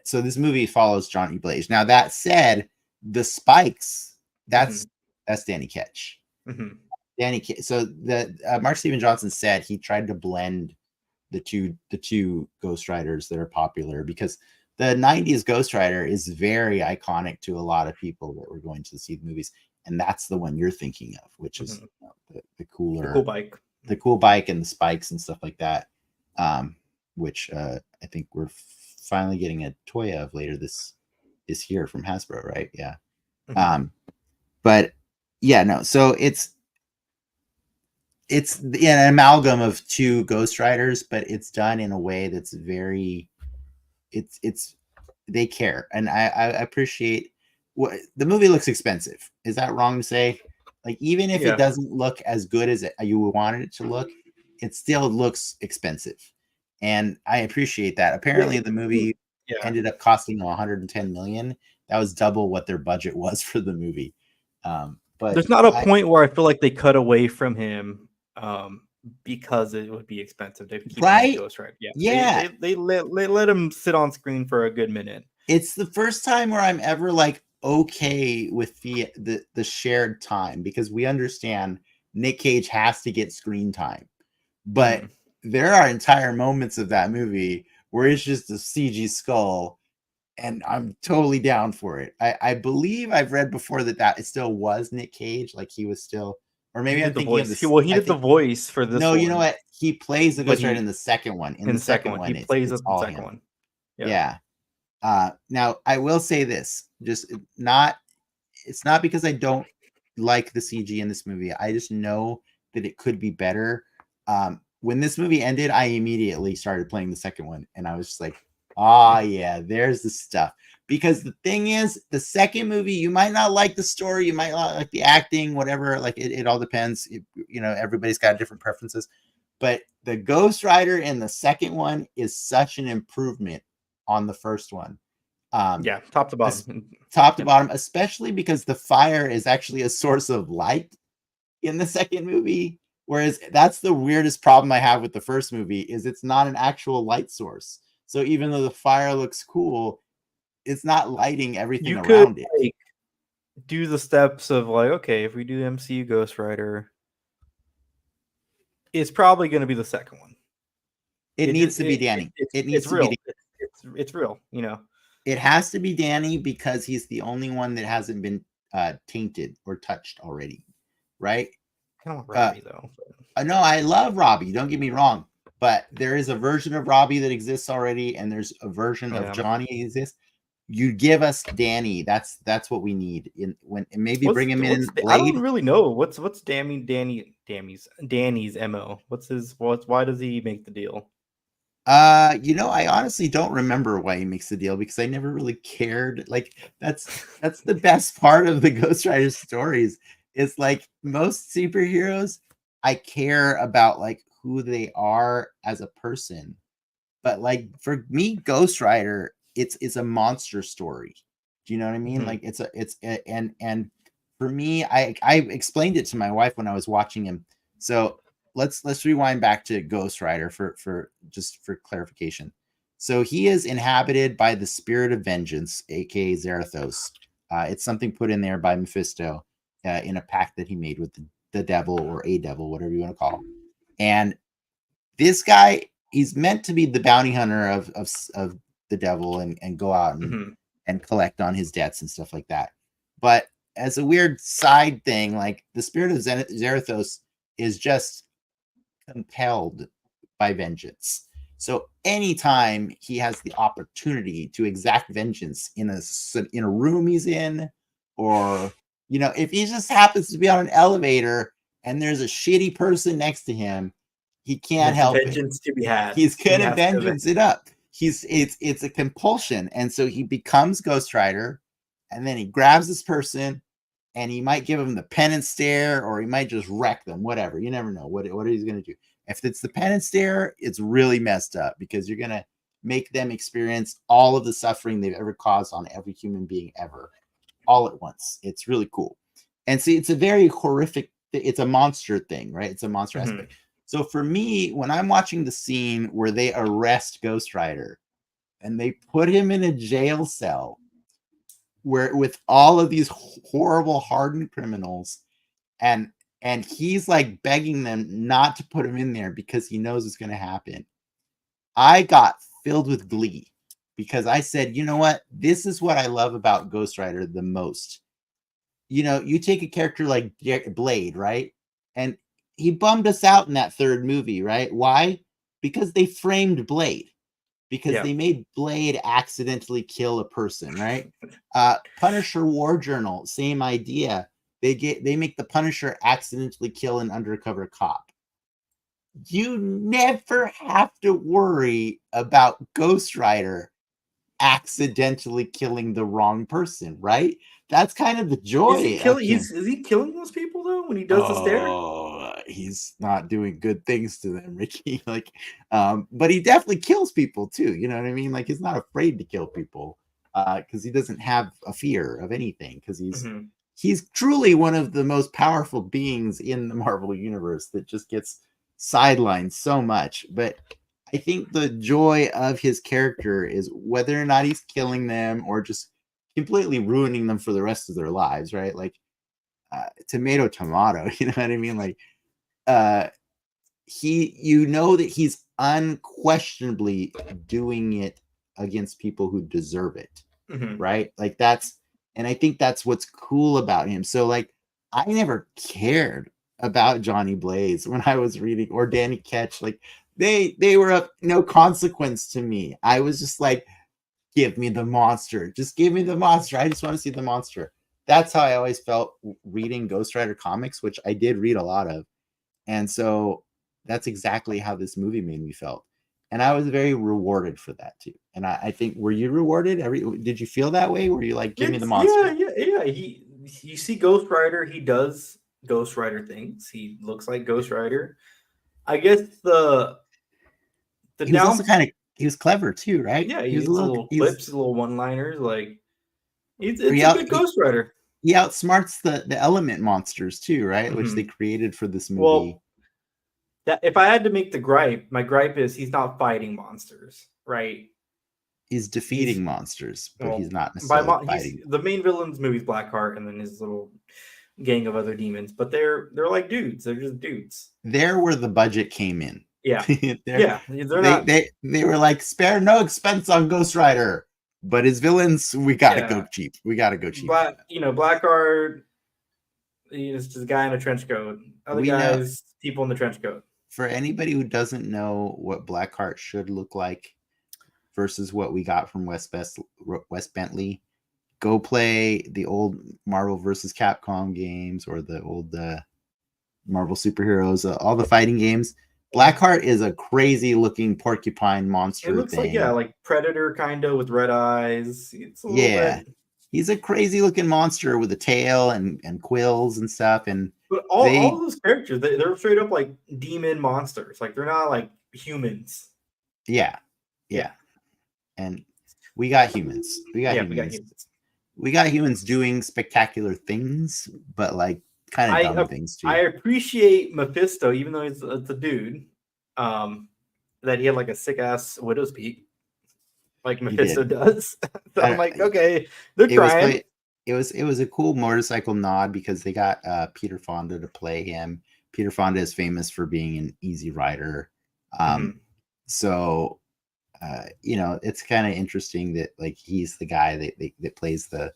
Speaker 2: So this movie follows Johnny Blaze. Now that said, the spikes, that's Danny Ketch.
Speaker 1: Mm-hmm.
Speaker 2: So the Mark Steven Johnson said he tried to blend the two Ghost Riders that are popular, because the 90s Ghost Rider is very iconic to a lot of people that were going to see the movies, and that's the one you're thinking of, which is the cool bike and the spikes and stuff like that, which I think we're finally getting a toy of later this year from Hasbro, right? Yeah. But yeah, no, so it's an amalgam of two Ghost Riders, but it's done in a way that's very they care, and I appreciate what the movie looks expensive. Is that wrong to say? Like, even if it doesn't look as good as you wanted it to look, it still looks expensive, and I appreciate that. Apparently, the movie ended up costing $110 million. That was double what their budget was for the movie. But
Speaker 1: there's not a point where I feel like they cut away from him because it would be expensive to keep him Ghost Rider. Yeah. They let him sit on screen for a good minute.
Speaker 2: It's the first time where I'm ever like okay with the shared time, because we understand Nic Cage has to get screen time, but there are entire moments of that movie where it's just a CG skull, and I'm totally down for it. I believe I've read before that it still was Nic Cage, like he was still, or maybe I'm thinking of this.
Speaker 1: Well, he did the voice for this.
Speaker 2: No, you know what? He plays the Ghost Rider in the second one.
Speaker 1: In the second one, he plays the second one.
Speaker 2: Yeah. Now I will say this: it's not because I don't like the CG in this movie. I just know that it could be better. When this movie ended, I immediately started playing the second one, and I was just like, yeah, there's the stuff. Because the thing is, the second movie, you might not like the story, you might not like the acting, whatever. Like it all depends. Everybody's got different preferences. But the Ghost Rider in the second one is such an improvement on the first one.
Speaker 1: Top to bottom.
Speaker 2: Top to bottom, especially because the fire is actually a source of light in the second movie. Whereas that's the weirdest problem I have with the first movie, is it's not an actual light source. So even though the fire looks cool, it's not lighting everything around it.
Speaker 1: Like, do the steps of like, okay, if we do MCU Ghost Rider, it's probably going to be the second one.
Speaker 2: It needs to be Danny.
Speaker 1: It's real. It's real.
Speaker 2: It has to be Danny because he's the only one that hasn't been tainted or touched already, right?
Speaker 1: Kind of Robbie though.
Speaker 2: No, I love Robbie. Don't get me wrong, but there is a version of Robbie that exists already, and there's a version of Johnny that exists. You give us Danny. That's what we need. And maybe bring him in Blade.
Speaker 1: I don't really know what's Danny's MO. Why does he make the deal?
Speaker 2: I honestly don't remember why he makes the deal because I never really cared. Like that's the best part of the Ghost Rider stories. It's like most superheroes, I care about like who they are as a person. But like for me, Ghost Rider, it's a monster story. Do you know what I mean?
Speaker 1: Mm-hmm.
Speaker 2: Like and for me, I explained it to my wife when I was watching him. So let's rewind back to Ghost Rider for clarification. So he is inhabited by the spirit of vengeance, aka Zarathos. It's something put in there by Mephisto in a pact that he made with the devil or a devil, whatever you want to call him. And this guy, he's meant to be the bounty hunter of the devil and go out and collect on his debts and stuff like that. But as a weird side thing, like the spirit of Zarathos is just compelled by vengeance. So anytime he has the opportunity to exact vengeance in a room he's in, or if he just happens to be on an elevator and there's a shitty person next to him, he can't help
Speaker 1: vengeance to be had.
Speaker 2: He's gonna vengeance it up. It's a compulsion, and so he becomes Ghost Rider, and then he grabs this person, and he might give him the penance stare, or he might just wreck them. Whatever, you never know what he's gonna do. If it's the penance stare, it's really messed up because you're gonna make them experience all of the suffering they've ever caused on every human being ever, all at once. It's really cool, and see, it's a very horrific. It's a monster thing, right? It's a monster aspect. So for me, when I'm watching the scene where they arrest Ghost Rider and they put him in a jail cell where with all of these horrible hardened criminals and he's like begging them not to put him in there because he knows it's going to happen, I got filled with glee because I said, you know what? This is what I love about Ghost Rider the most. You take a character like Blade, right? And he bummed us out in that third movie, right? Why? Because they framed Blade. Because they made Blade accidentally kill a person, right? Punisher War Journal, same idea. They make the Punisher accidentally kill an undercover cop. You never have to worry about Ghost Rider accidentally killing the wrong person, right? That's kind of the joy.
Speaker 1: Is he killing those people though when he does the stare?
Speaker 2: He's not doing good things to them, Ricky. Like, but he definitely kills people too. You know what I mean? Like, he's not afraid to kill people because he doesn't have a fear of anything. Because he's truly one of the most powerful beings in the Marvel universe that just gets sidelined so much. But I think the joy of his character is whether or not he's killing them or just completely ruining them for the rest of their lives, right? Like tomato, you know what I mean? Like that he's unquestionably doing it against people who deserve it, right? Like and I think that's what's cool about him. So like I never cared about Johnny Blaze when I was reading, or Danny Ketch. Like they were of no consequence to me. I was just like, give me the monster. Just give me the monster. I just want to see the monster. That's how I always felt reading Ghost Rider comics, which I did read a lot of. And so that's exactly how this movie made me felt. And I was very rewarded for that too. And I think, were you rewarded? Did you feel that way? Were you like, give me the monster?
Speaker 1: Yeah. You see Ghost Rider, he does Ghost Rider things. He looks like Ghost Rider. I guess
Speaker 2: he was also he was clever too, right?
Speaker 1: Yeah, he was little clips, little one-liners. Like it's a good Ghost Rider.
Speaker 2: He outsmarts the element monsters too, right? Which they created for this movie.
Speaker 1: Well, if I had to make the gripe, my gripe is he's not fighting monsters, right?
Speaker 2: He's defeating monsters, but he's not necessarily fighting.
Speaker 1: The main villain's movie's Blackheart, and then his little gang of other demons. But they're like dudes. They're just dudes.
Speaker 2: There where the budget came in.
Speaker 1: Yeah.
Speaker 2: They were like, spare no expense on Ghost Rider. But his villains, we gotta go cheap. We gotta go cheap.
Speaker 1: Blackheart, he's just a guy in a trench coat. Other guys, people in the trench coat.
Speaker 2: For anybody who doesn't know what Blackheart should look like versus what we got from Wes Bentley, go play the old Marvel versus Capcom games or the old Marvel superheroes, all the fighting games. Blackheart is a crazy looking porcupine monster.
Speaker 1: It looks
Speaker 2: thing.
Speaker 1: like Predator kind of with red eyes. It's a little bit.
Speaker 2: He's a crazy looking monster with a tail and quills and stuff. And
Speaker 1: but all those characters, they're straight up like demon monsters. Like they're not like humans.
Speaker 2: Yeah. And we got humans. We got humans doing spectacular things, but like kind of dumb things too.
Speaker 1: I appreciate Mephisto, even though it's a dude, that he had like a sick ass widow's peak, like Mephisto does. So I'm like, okay, they're trying.
Speaker 2: It was a cool motorcycle nod because they got Peter Fonda to play him. Peter Fonda is famous for being an easy rider. So it's kind of interesting that like he's the guy that plays the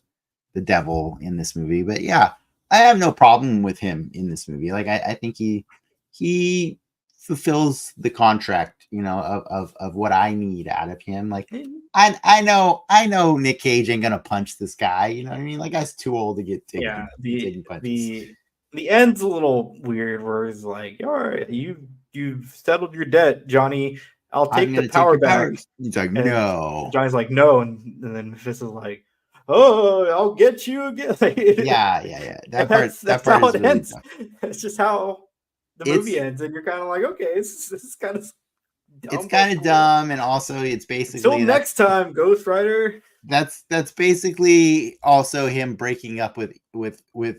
Speaker 2: devil in this movie. But yeah, I have no problem with him in this movie. Like I think he fulfills the contract, of what I need out of him. Like I know Nic Cage ain't gonna punch this guy. You know what I mean? Like guy's too old to get taking punches.
Speaker 1: The end's a little weird where he's like, all right, you've settled your debt, Johnny. I'll take the power back.
Speaker 2: He's like, no.
Speaker 1: Johnny's like, no, and then Mephisto's like, oh, I'll get you again.
Speaker 2: Yeah. That part is really
Speaker 1: ends. It's just how the movie ends, and you're kind of like, okay, this is kind of dumb.
Speaker 2: It's kind of dumb, and also it's basically
Speaker 1: until next time, Ghost Rider.
Speaker 2: That's basically also him breaking up with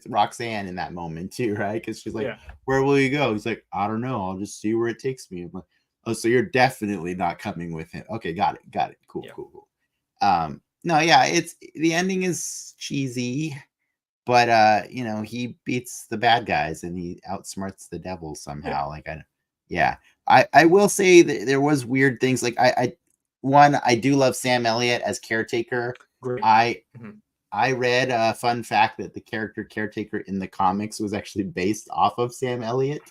Speaker 2: Roxanne in that moment too, right? Because she's like, where will you go? He's like, I don't know. I'll just see where it takes me. I'm like, oh, so you're definitely not coming with him. Okay, got it. Cool. No, yeah, it's the ending is cheesy, but he beats the bad guys and he outsmarts the devil somehow. I will say that there was weird things. Like I do love Sam Elliott as Caretaker.
Speaker 1: Great.
Speaker 2: I read a fun fact that the character Caretaker in the comics was actually based off of Sam Elliott.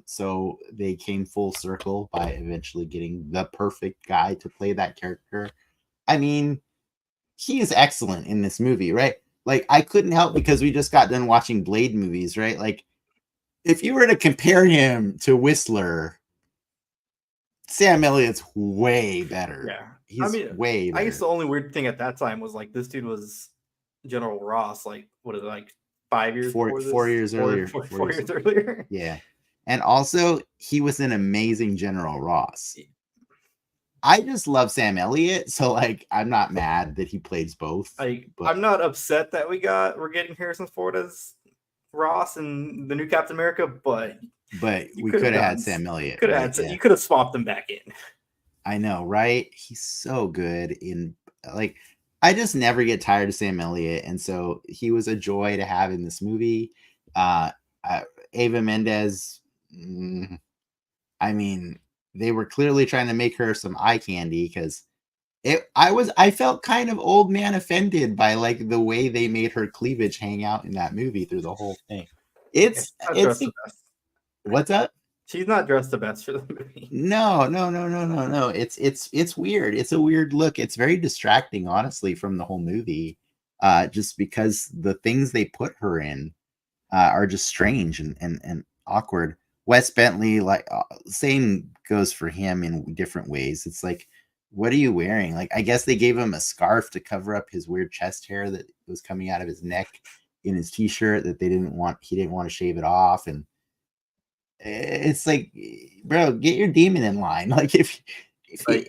Speaker 2: So they came full circle by eventually getting the perfect guy to play that character. I mean, he is excellent in this movie, right? Like, I couldn't help because we just got done watching Blade movies, right? Like, if you were to compare him to Whistler, Sam Elliott's way better.
Speaker 1: Yeah.
Speaker 2: He's way better.
Speaker 1: I guess the only weird thing at that time was, like, this dude was General Ross, like, what is it, like, 5 years before this?
Speaker 2: 4 years earlier.
Speaker 1: 4 years earlier.
Speaker 2: Yeah. And also, he was an amazing General Ross. I just love Sam Elliott, so like I'm not mad that he plays both.
Speaker 1: I'm not upset that we're getting Harrison Ford as Ross and the new Captain America, but
Speaker 2: we could have had Sam Elliott.
Speaker 1: You could have swapped them back in.
Speaker 2: I know, right? He's so good in like I just never get tired of Sam Elliott, and so he was a joy to have in this movie. Eva Mendes, I mean, they were clearly trying to make her some eye candy because I felt kind of old man offended by like the way they made her cleavage hang out in that movie through the whole thing. It's what's up?
Speaker 1: She's not dressed the best for the movie.
Speaker 2: No. It's weird. It's a weird look. It's very distracting, honestly, from the whole movie. Just because the things they put her in are just strange and awkward. Wes Bentley, like same goes for him in different ways. It's like, what are you wearing? Like, I guess they gave him a scarf to cover up his weird chest hair that was coming out of his neck in his t-shirt that he didn't want to shave it off. And it's like, bro, get your demon in line. Like it's weird.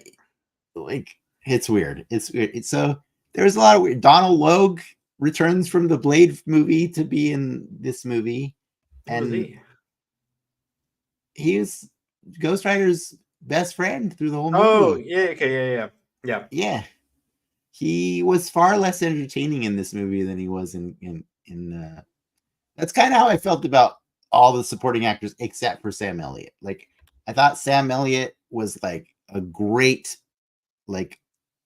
Speaker 2: It's weird. So there's a lot of weird. Donald Logue returns from the Blade movie to be in this movie. And he was Ghost Rider's best friend through the whole movie.
Speaker 1: Oh, yeah, okay, yeah.
Speaker 2: Yeah. He was far less entertaining in this movie than he was in that's kind of how I felt about all the supporting actors except for Sam Elliott. Like, I thought Sam Elliott was like a great like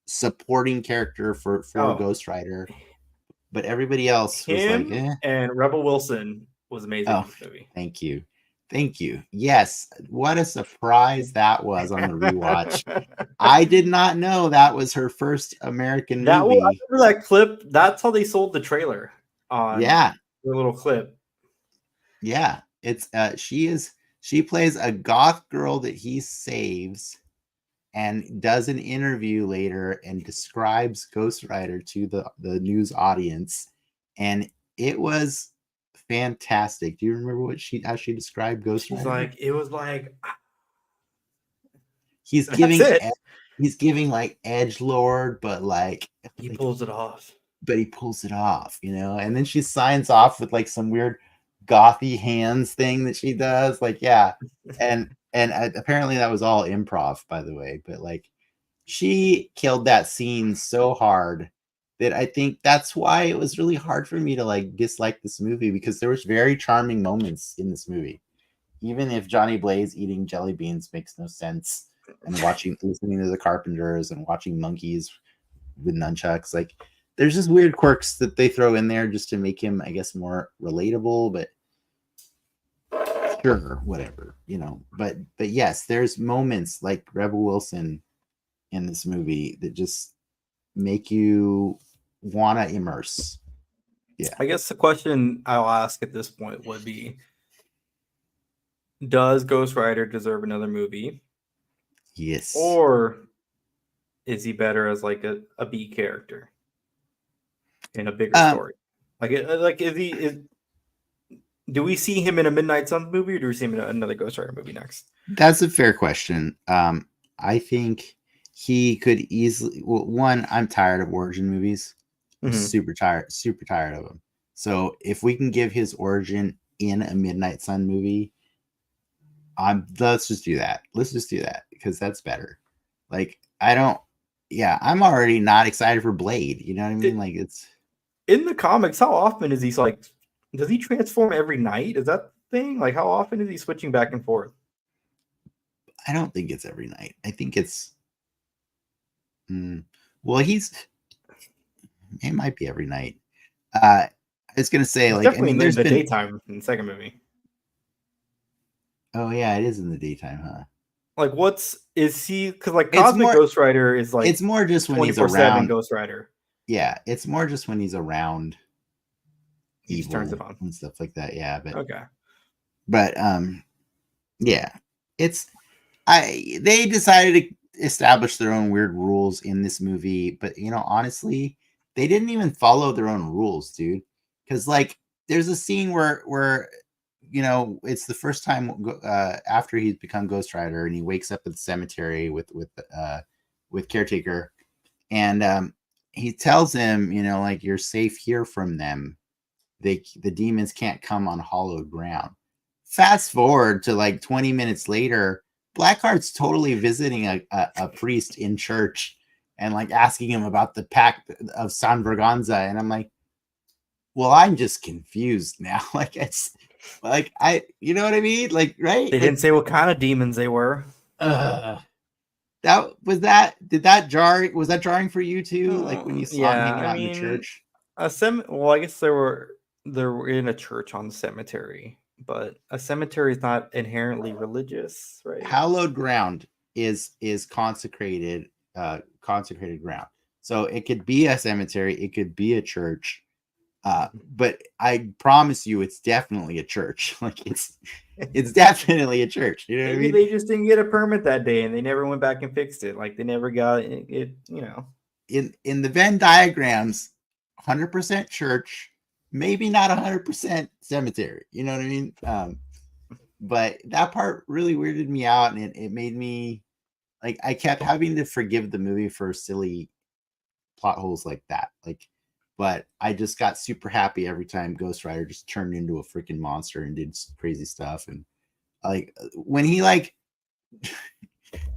Speaker 2: supporting character for Ghost Rider, but everybody else was like,
Speaker 1: him and Rebel Wilson was amazing in this movie.
Speaker 2: Thank you. Yes, what a surprise that was on the rewatch. I did not know that was her first American movie.
Speaker 1: I remember that clip. That's how they sold the trailer on the little clip.
Speaker 2: Yeah, it's she plays a goth girl that he saves and does an interview later and describes Ghost Rider to the news audience, and it was fantastic. Do you remember how she described Ghost Rider?
Speaker 1: It was like
Speaker 2: he's giving like edgelord, but like
Speaker 1: he pulls it off.
Speaker 2: But he pulls it off, you know. And then she signs off with like some weird gothy hands thing that she does, like and apparently that was all improv, by the way. But like, she killed that scene so hard that I think that's why it was really hard for me to like dislike this movie, because there was very charming moments in this movie, even if Johnny Blaze eating jelly beans makes no sense, and listening to the Carpenters and watching monkeys with nunchucks. Like, there's just weird quirks that they throw in there just to make him, I guess, more relatable, but sure, whatever, you know. But yes, there's moments like Rebel Wilson in this movie that just make you want to immerse. Yeah.
Speaker 1: I guess the question I'll ask at this point would be, does Ghost Rider deserve another movie?
Speaker 2: Yes.
Speaker 1: Or is he better as like a B character in a bigger story? Do we see him in a Midnight Suns movie, or do we see him in another Ghost Rider movie next?
Speaker 2: That's a fair question. I think he could easily. Well, one, I'm tired of origin movies. I'm super tired of them. So if we can give his origin in a Midnight Sun movie, let's just do that. Because that's better. Like, I'm already not excited for Blade. You know what I mean? Like, it's
Speaker 1: in the comics. How often is he like? Does he transform every night? Is that the thing? Like, how often is he switching back and forth?
Speaker 2: I don't think it's every night. I think it's. Well, it might be every night. I was gonna say,
Speaker 1: it's
Speaker 2: like,
Speaker 1: definitely in the daytime in the second movie.
Speaker 2: Oh yeah, it is in the daytime, huh?
Speaker 1: Like, is he? Because like Cosmic Ghost Rider is like,
Speaker 2: it's more just when he's around
Speaker 1: Ghost Rider.
Speaker 2: Yeah, it's more just when he's around.
Speaker 1: He just turns it on
Speaker 2: and stuff like that. Yeah,
Speaker 1: but
Speaker 2: yeah, they decided to establish their own weird rules in this movie, but you know, honestly, they didn't even follow their own rules, dude. Because like, there's a scene where you know, it's the first time after he's become Ghost Rider, and he wakes up at the cemetery with Caretaker, and he tells him, you know, like, you're safe here from them. The demons can't come on hallowed ground. Fast forward to like 20 minutes later, Blackheart's totally visiting a priest in church and like asking him about the pact of San Verganza, and I'm like, well, I'm just confused now. Like, it's like, you know what I mean? Like, right?
Speaker 1: They didn't say what kind of demons they were.
Speaker 2: Was that jarring for you too? Like, when you saw him hanging out in the church?
Speaker 1: Well, I guess they were in a church on the cemetery, but a cemetery is not inherently religious, right?
Speaker 2: Hallowed ground is consecrated ground. So it could be a cemetery, it could be a church. But I promise you, it's definitely a church. Like, it's definitely a church. You know what I mean?
Speaker 1: They just didn't get a permit that day, and they never went back and fixed it. Like, they never got it. You know,
Speaker 2: in the Venn diagrams, 100% church, maybe not 100% cemetery. You know what I mean? But that part really weirded me out, and it made me like, I kept having to forgive the movie for silly plot holes like that. Like, but I just got super happy every time Ghost Rider just turned into a freaking monster and did crazy stuff. And like, when he like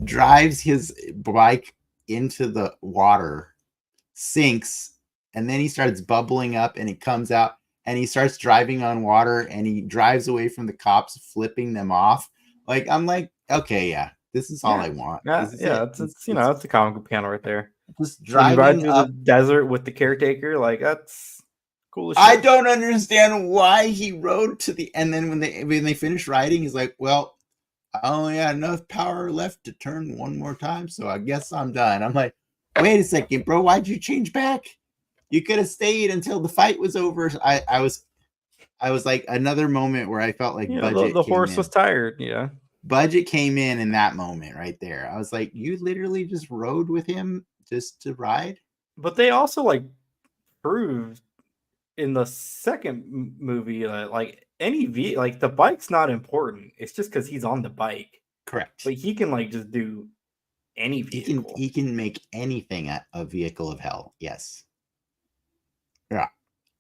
Speaker 2: drives his bike into the water, sinks, and then he starts bubbling up and it comes out, and he starts driving on water, and he drives away from the cops, flipping them off. Like, I'm like, okay, yeah, this is all I want.
Speaker 1: It's a comic book panel right there.
Speaker 2: just
Speaker 1: When you ride
Speaker 2: driving
Speaker 1: through
Speaker 2: up.
Speaker 1: the desert with the caretaker, like that's cool as
Speaker 2: I
Speaker 1: shit.
Speaker 2: don't understand why he rode to the, and then when they finished riding, he's like, well, I only had enough power left to turn one more time, so I guess I'm done. I'm like, wait a second, bro, why'd you change back? You could have stayed until the fight was over. I was like, another moment where I felt like
Speaker 1: The horse was tired. Yeah,
Speaker 2: budget came in that moment right there. I was like, you literally just rode with him just to ride.
Speaker 1: but they also like proved in the second movie that like like the bike's not important. It's just because he's on the bike,
Speaker 2: Correct.
Speaker 1: but he can like just do any vehicle.
Speaker 2: He can make anything a vehicle of hell. Yes. Yeah.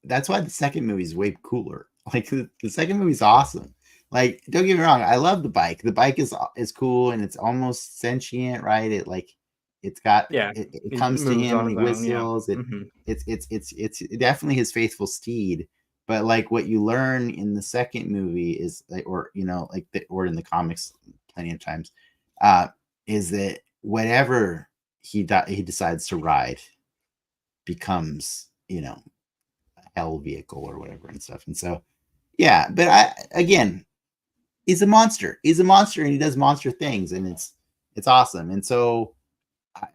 Speaker 2: That's why the second movie is way cooler. Like the second movie is awesome. Like, don't get me wrong, I love the bike. The bike is cool and it's almost sentient, right? It like it's got it comes to him and he whistles. It's definitely his faithful steed. But like what you learn in the second movie is like, or or in the comics plenty of times, is that whatever he decides to ride becomes, a hell vehicle or whatever and stuff. And so, yeah, but he's a monster. He's a monster and he does monster things and it's awesome. And so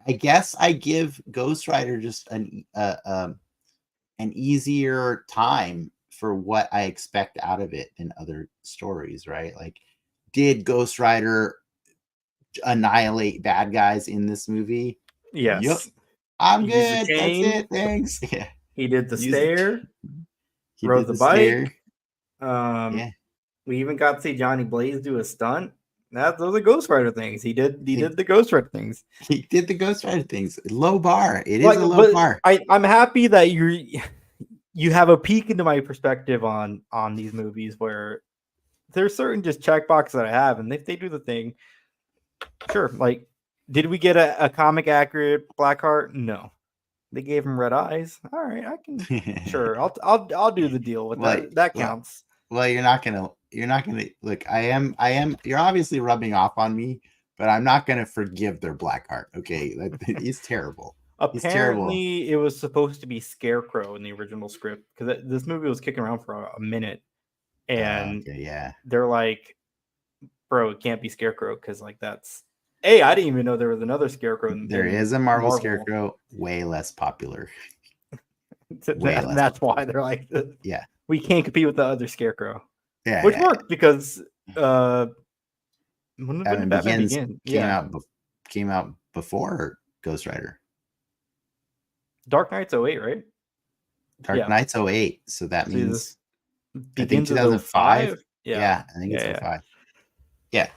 Speaker 2: I guess I give Ghost Rider just an easier time for what I expect out of it than other stories, right? Like, did Ghost Rider annihilate bad guys in this movie?
Speaker 1: Yes.
Speaker 2: Yep. I'm
Speaker 1: He
Speaker 2: good. That's it. Thanks. Yeah.
Speaker 1: He did the stair.
Speaker 2: He
Speaker 1: rode
Speaker 2: did
Speaker 1: the
Speaker 2: stair.
Speaker 1: bike.
Speaker 2: Yeah.
Speaker 1: We even got to see Johnny Blaze do a stunt. Those are Ghost Rider things. He did the Ghost Rider things.
Speaker 2: He did the Ghost Rider things. Low bar. It is a low bar.
Speaker 1: I'm happy that you have a peek into my perspective on these movies where there's certain just checkboxes that I have, and if they do the thing, sure. Like, did we get a comic accurate Blackheart? No. They gave him red eyes. All right, I can sure. I'll do the deal with that. That counts.
Speaker 2: Well, you're not gonna look. I am. You're obviously rubbing off on me, but I'm not gonna forgive their Blackheart. Okay, he's terrible.
Speaker 1: Apparently, it was supposed to be Scarecrow in the original script because this movie was kicking around for a minute, and they're like, "Bro, it can't be Scarecrow because like that's." Hey, I didn't even know there was another Scarecrow.
Speaker 2: There is a Marvel Scarecrow, way less popular.
Speaker 1: That's why they're like,
Speaker 2: yeah,
Speaker 1: we can't compete with the other Scarecrow.
Speaker 2: Yeah,
Speaker 1: which worked because when
Speaker 2: did Batman Begin? Came out before Ghost Rider.
Speaker 1: Dark Knight's 08, right?
Speaker 2: Dark Knight's 08, so that means
Speaker 1: I think 2005.
Speaker 2: Yeah, I think it's 05. Yeah.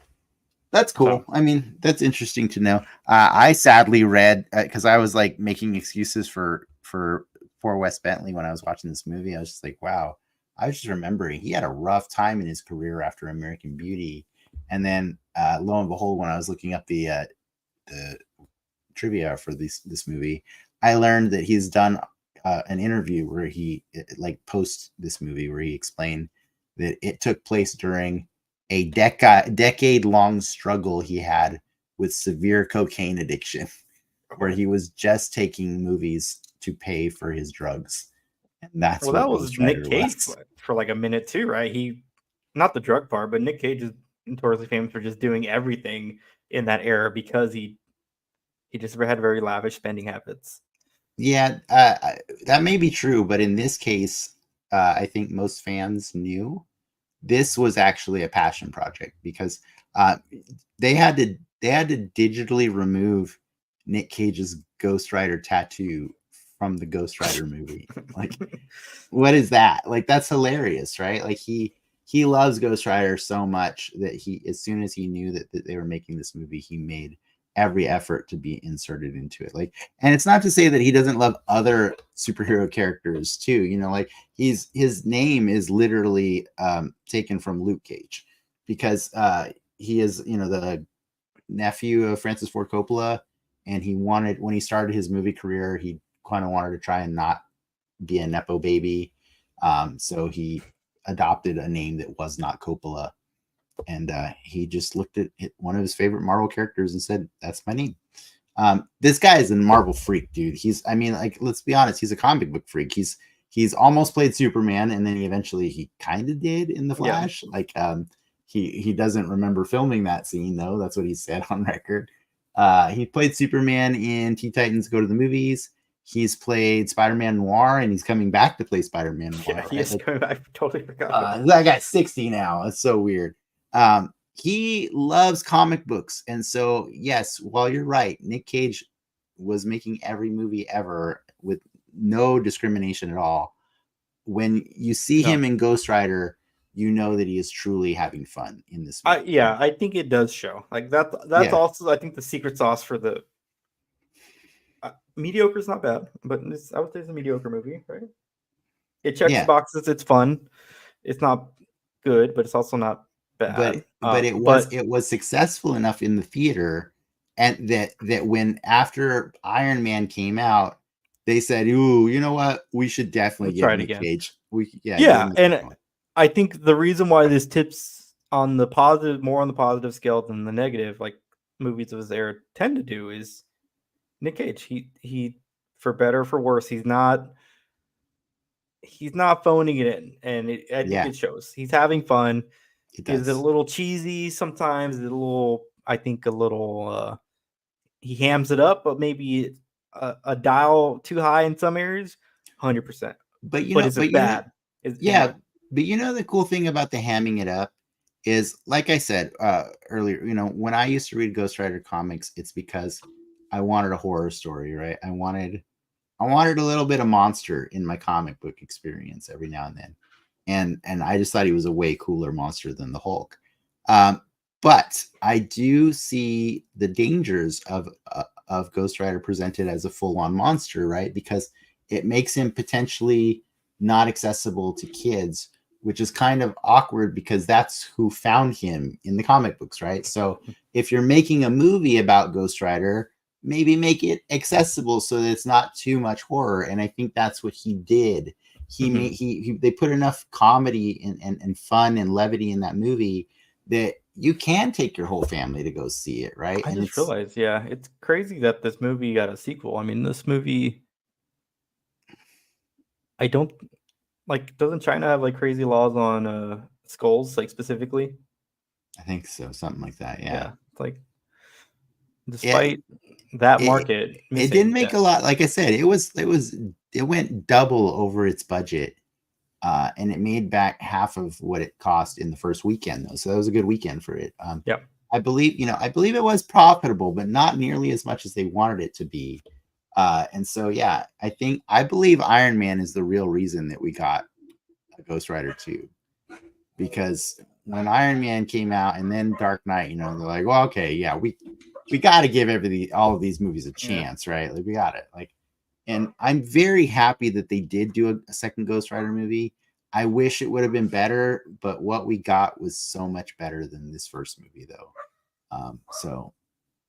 Speaker 2: That's cool. I mean, that's interesting to know. I sadly read because I was like making excuses for Wes Bentley when I was watching this movie. I was just like, wow. I was just remembering he had a rough time in his career after American Beauty, and then lo and behold, when I was looking up the trivia for this movie, I learned that he's done an interview where he like post this movie where he explained that it took place during a decade-long struggle he had with severe cocaine addiction, where he was just taking movies to pay for his drugs. And that's
Speaker 1: that was Nic Cage for like a minute too, right? He, not the drug part, but Nic Cage is notoriously famous for just doing everything in that era because he just had very lavish spending habits.
Speaker 2: Yeah, that may be true, but in this case, I think most fans knew this was actually a passion project because they had to digitally remove Nic Cage's Ghost Rider tattoo from the Ghost Rider movie. Like, what is that? Like, that's hilarious, right? Like he loves Ghost Rider so much that as soon as he knew that they were making this movie, he made every effort to be inserted into it. Like, and it's not to say that he doesn't love other superhero characters too. Like his name is literally taken from Luke Cage because he is, the nephew of Francis Ford Coppola, and when he started his movie career, he kind of wanted to try and not be a nepo baby, so he adopted a name that was not Coppola. And he just looked at one of his favorite Marvel characters and said, "That's my name." This guy is a Marvel freak, dude. I mean, like, let's be honest, he's a comic book freak. He's almost played Superman, and then he kind of did in the
Speaker 1: Yeah.
Speaker 2: Flash. Like, he doesn't remember filming that scene though. That's what he said on record. He played Superman in Teen Titans Go to the Movies. He's played Spider-Man Noir, and he's coming back to play Spider-Man Noir.
Speaker 1: Yeah, he
Speaker 2: right?
Speaker 1: is
Speaker 2: Like,
Speaker 1: coming back. I totally forgot about
Speaker 2: that guy's 60 now. It's so weird. He loves comic books. And so, yes, while you're right, Nic Cage was making every movie ever with no discrimination at all. When you see
Speaker 1: No.
Speaker 2: him in Ghost Rider, you know that he is truly having fun in this movie.
Speaker 1: Yeah, I think it does show. Like that's
Speaker 2: Yeah.
Speaker 1: also, I think, the secret sauce for the mediocre is not bad, but I would say it's a mediocre movie, right? It checks
Speaker 2: Yeah.
Speaker 1: boxes. It's fun. It's not good, but it's also not bad.
Speaker 2: But it was successful enough in the theater, and that when after Iron Man came out, they said, "Ooh, you know what? We should definitely
Speaker 1: Let's try it
Speaker 2: Nic
Speaker 1: again."
Speaker 2: Cage."
Speaker 1: Yeah, and I think the reason why this tips on the positive, more on the positive scale than the negative, like movies of his era tend to do, is Nic Cage. He for better or for worse, he's not phoning it in, and I think it shows. He's having fun. Is it a little cheesy sometimes? Is it a little? I think a little. He hams it up, but maybe a dial too high in some areas. 100%.
Speaker 2: But
Speaker 1: is it bad?
Speaker 2: But you know the cool thing about the hamming it up is, like I said earlier, when I used to read Ghost Rider comics, it's because I wanted a horror story, right? I wanted a little bit of monster in my comic book experience every now and then, and I just thought he was a way cooler monster than the Hulk. But I do see the dangers of Ghost Rider presented as a full-on monster, right? Because it makes him potentially not accessible to kids, which is kind of awkward because that's who found him in the comic books, right? So if you're making a movie about Ghost Rider, maybe make it accessible so that it's not too much horror. And I think that's what he did. They put enough comedy and fun and levity in that movie that you can take your whole family to go see it, right?
Speaker 1: I just realized, it's crazy that this movie got a sequel. I mean, this movie, I don't like. Doesn't China have like crazy laws on skulls, like specifically?
Speaker 2: I think so, something like that.
Speaker 1: Yeah, like despite that market,
Speaker 2: it didn't make a lot. Like I said, it went double over its budget, and it made back half of what it cost in the first weekend, though. So that was a good weekend for it. I believe it was profitable, but not nearly as much as they wanted it to be. And so, I believe Iron Man is the real reason that we got a Ghost Rider 2, because when Iron Man came out and then Dark Knight, they're like, well, okay, we got to give all of these movies a chance, right? Like, we got it. Like, and I'm very happy that they did do a second Ghost Rider movie. I wish it would have been better, but what we got was so much better than this first movie, though.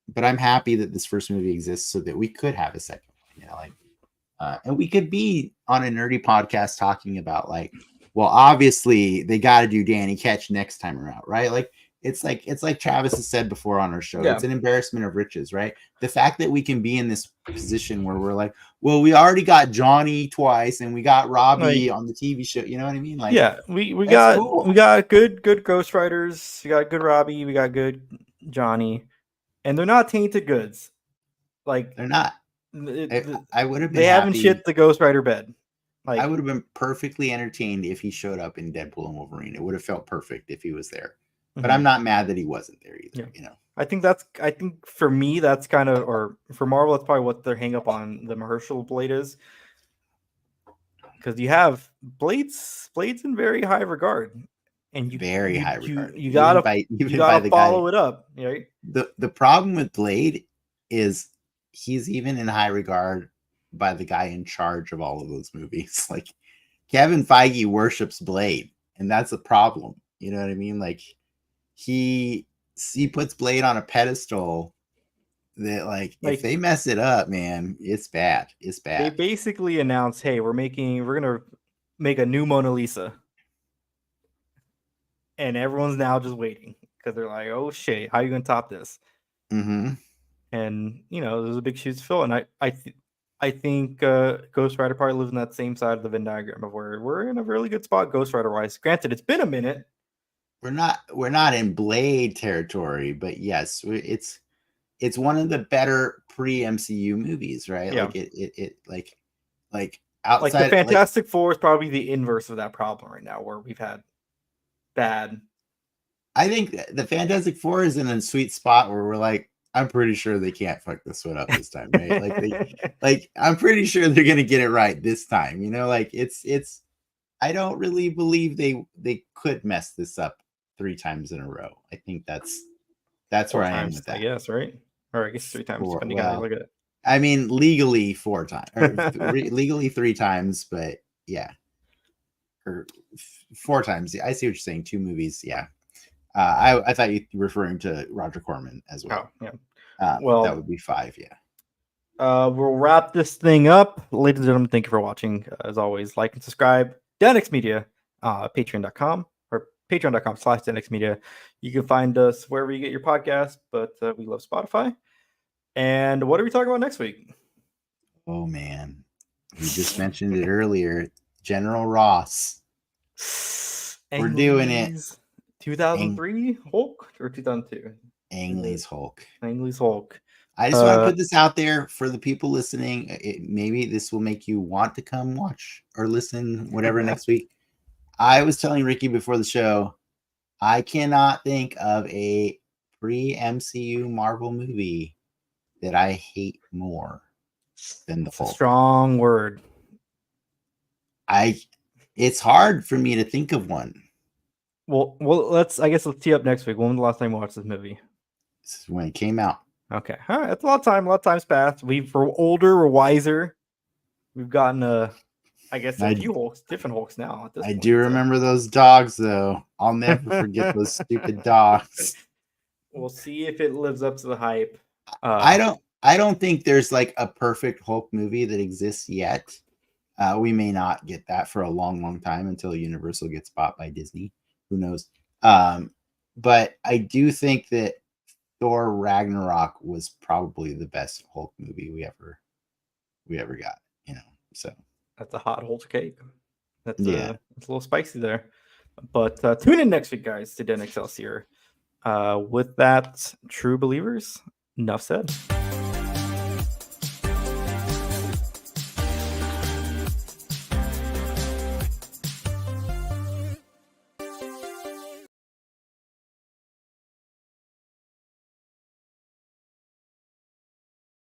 Speaker 2: But I'm happy that this first movie exists so that we could have a second one, and we could be on a nerdy podcast talking about, like, well, obviously they got to do Danny Ketch next time around, right? Like, it's like Travis has said before on our show. It's an embarrassment of riches, right? The fact that we can be in this position where we're like, well, we already got Johnny twice and we got Robbie on the TV show. You know what I mean? Like,
Speaker 1: we got good Ghost Riders. We got good Robbie. We got good Johnny, and they're not tainted goods. Like,
Speaker 2: they're not. I would have been.
Speaker 1: They haven't shit the Ghost Rider bed. Like,
Speaker 2: I would have been perfectly entertained if he showed up in Deadpool and Wolverine. It would have felt perfect if he was there. But I'm not mad that he wasn't there either.
Speaker 1: I think for me, that's kind of, or for Marvel, that's probably what their hang up on the Mahershala Blade is. Because you have Blades in very high regard. And you gotta follow it up, right?
Speaker 2: The problem with Blade is he's even in high regard by the guy in charge of all of those movies. Like, Kevin Feige worships Blade, and that's a problem. You know what I mean? Like, he puts Blade on a pedestal that, like, if they mess it up, man, it's bad. It's bad.
Speaker 1: They basically announced, hey, we're gonna make a new Mona Lisa. And everyone's now just waiting because they're like, oh shit, how are you gonna top this?
Speaker 2: Mm-hmm.
Speaker 1: and there's a big shoes to fill. And I think Ghost Rider probably lives in that same side of the Venn diagram of where we're in a really good spot Ghost Rider wise. Granted, it's been a minute.
Speaker 2: We're not in Blade territory, but yes, it's one of the better pre-MCU movies, right?
Speaker 1: Yeah.
Speaker 2: Like it like
Speaker 1: Like the
Speaker 2: outside
Speaker 1: Fantastic Four is probably the inverse of that problem right now, where we've had bad.
Speaker 2: I think the Fantastic Four is in a sweet spot where we're like, I'm pretty sure they can't fuck this one up this time, right? Like I'm pretty sure they're gonna get it right this time. Like it's I don't really believe they could mess this up 3 times in a row. I think that's where I am with that.
Speaker 1: I guess, right? Or I guess 3 times, depending on how you look at it.
Speaker 2: I mean, legally 4 times, or legally 3 times, but yeah, or 4 times. I see what you're saying. 2 movies, yeah. I thought you were referring to Roger Corman as well.
Speaker 1: Oh, yeah. Well,
Speaker 2: that would be 5, yeah.
Speaker 1: We'll wrap this thing up, ladies and gentlemen. Thank you for watching. As always, like and subscribe. Denix Media, patreon.com or patreon.com/Denix Media. You can find us wherever you get your podcast, but we love Spotify. And what are we talking about next week?
Speaker 2: Oh man, we just mentioned it earlier. General Ross. We're doing it.
Speaker 1: 2003 Hulk or 2002?
Speaker 2: Ang Lee's Hulk.
Speaker 1: Ang Lee's Hulk.
Speaker 2: I just want to put this out there for the people listening. Maybe this will make you want to come watch or listen, whatever, next week. I was telling Ricky before the show, I cannot think of a pre-MCU Marvel movie that I hate more than the Hulk.
Speaker 1: A strong word.
Speaker 2: It's hard for me to think of one.
Speaker 1: Well, let's tee up next week. When was the last time we watched this movie?
Speaker 2: This is when it came out.
Speaker 1: Okay. All right. That's a lot of time. A lot of time's passed. We're older. We're wiser. We've gotten a few Hulks, different Hulks now. At this point,
Speaker 2: do remember those dogs, though. I'll never forget those stupid dogs.
Speaker 1: We'll see if it lives up to the hype.
Speaker 2: I don't think there's like a perfect Hulk movie that exists yet. We may not get that for a long, long time until Universal gets bought by Disney. Who knows? But I do think that Thor Ragnarok was probably the best Hulk movie we ever got. So
Speaker 1: that's a hot Hulk cake. It's a little spicy there. But tune in next week, guys, to Den Excelsior. With that, true believers, enough said.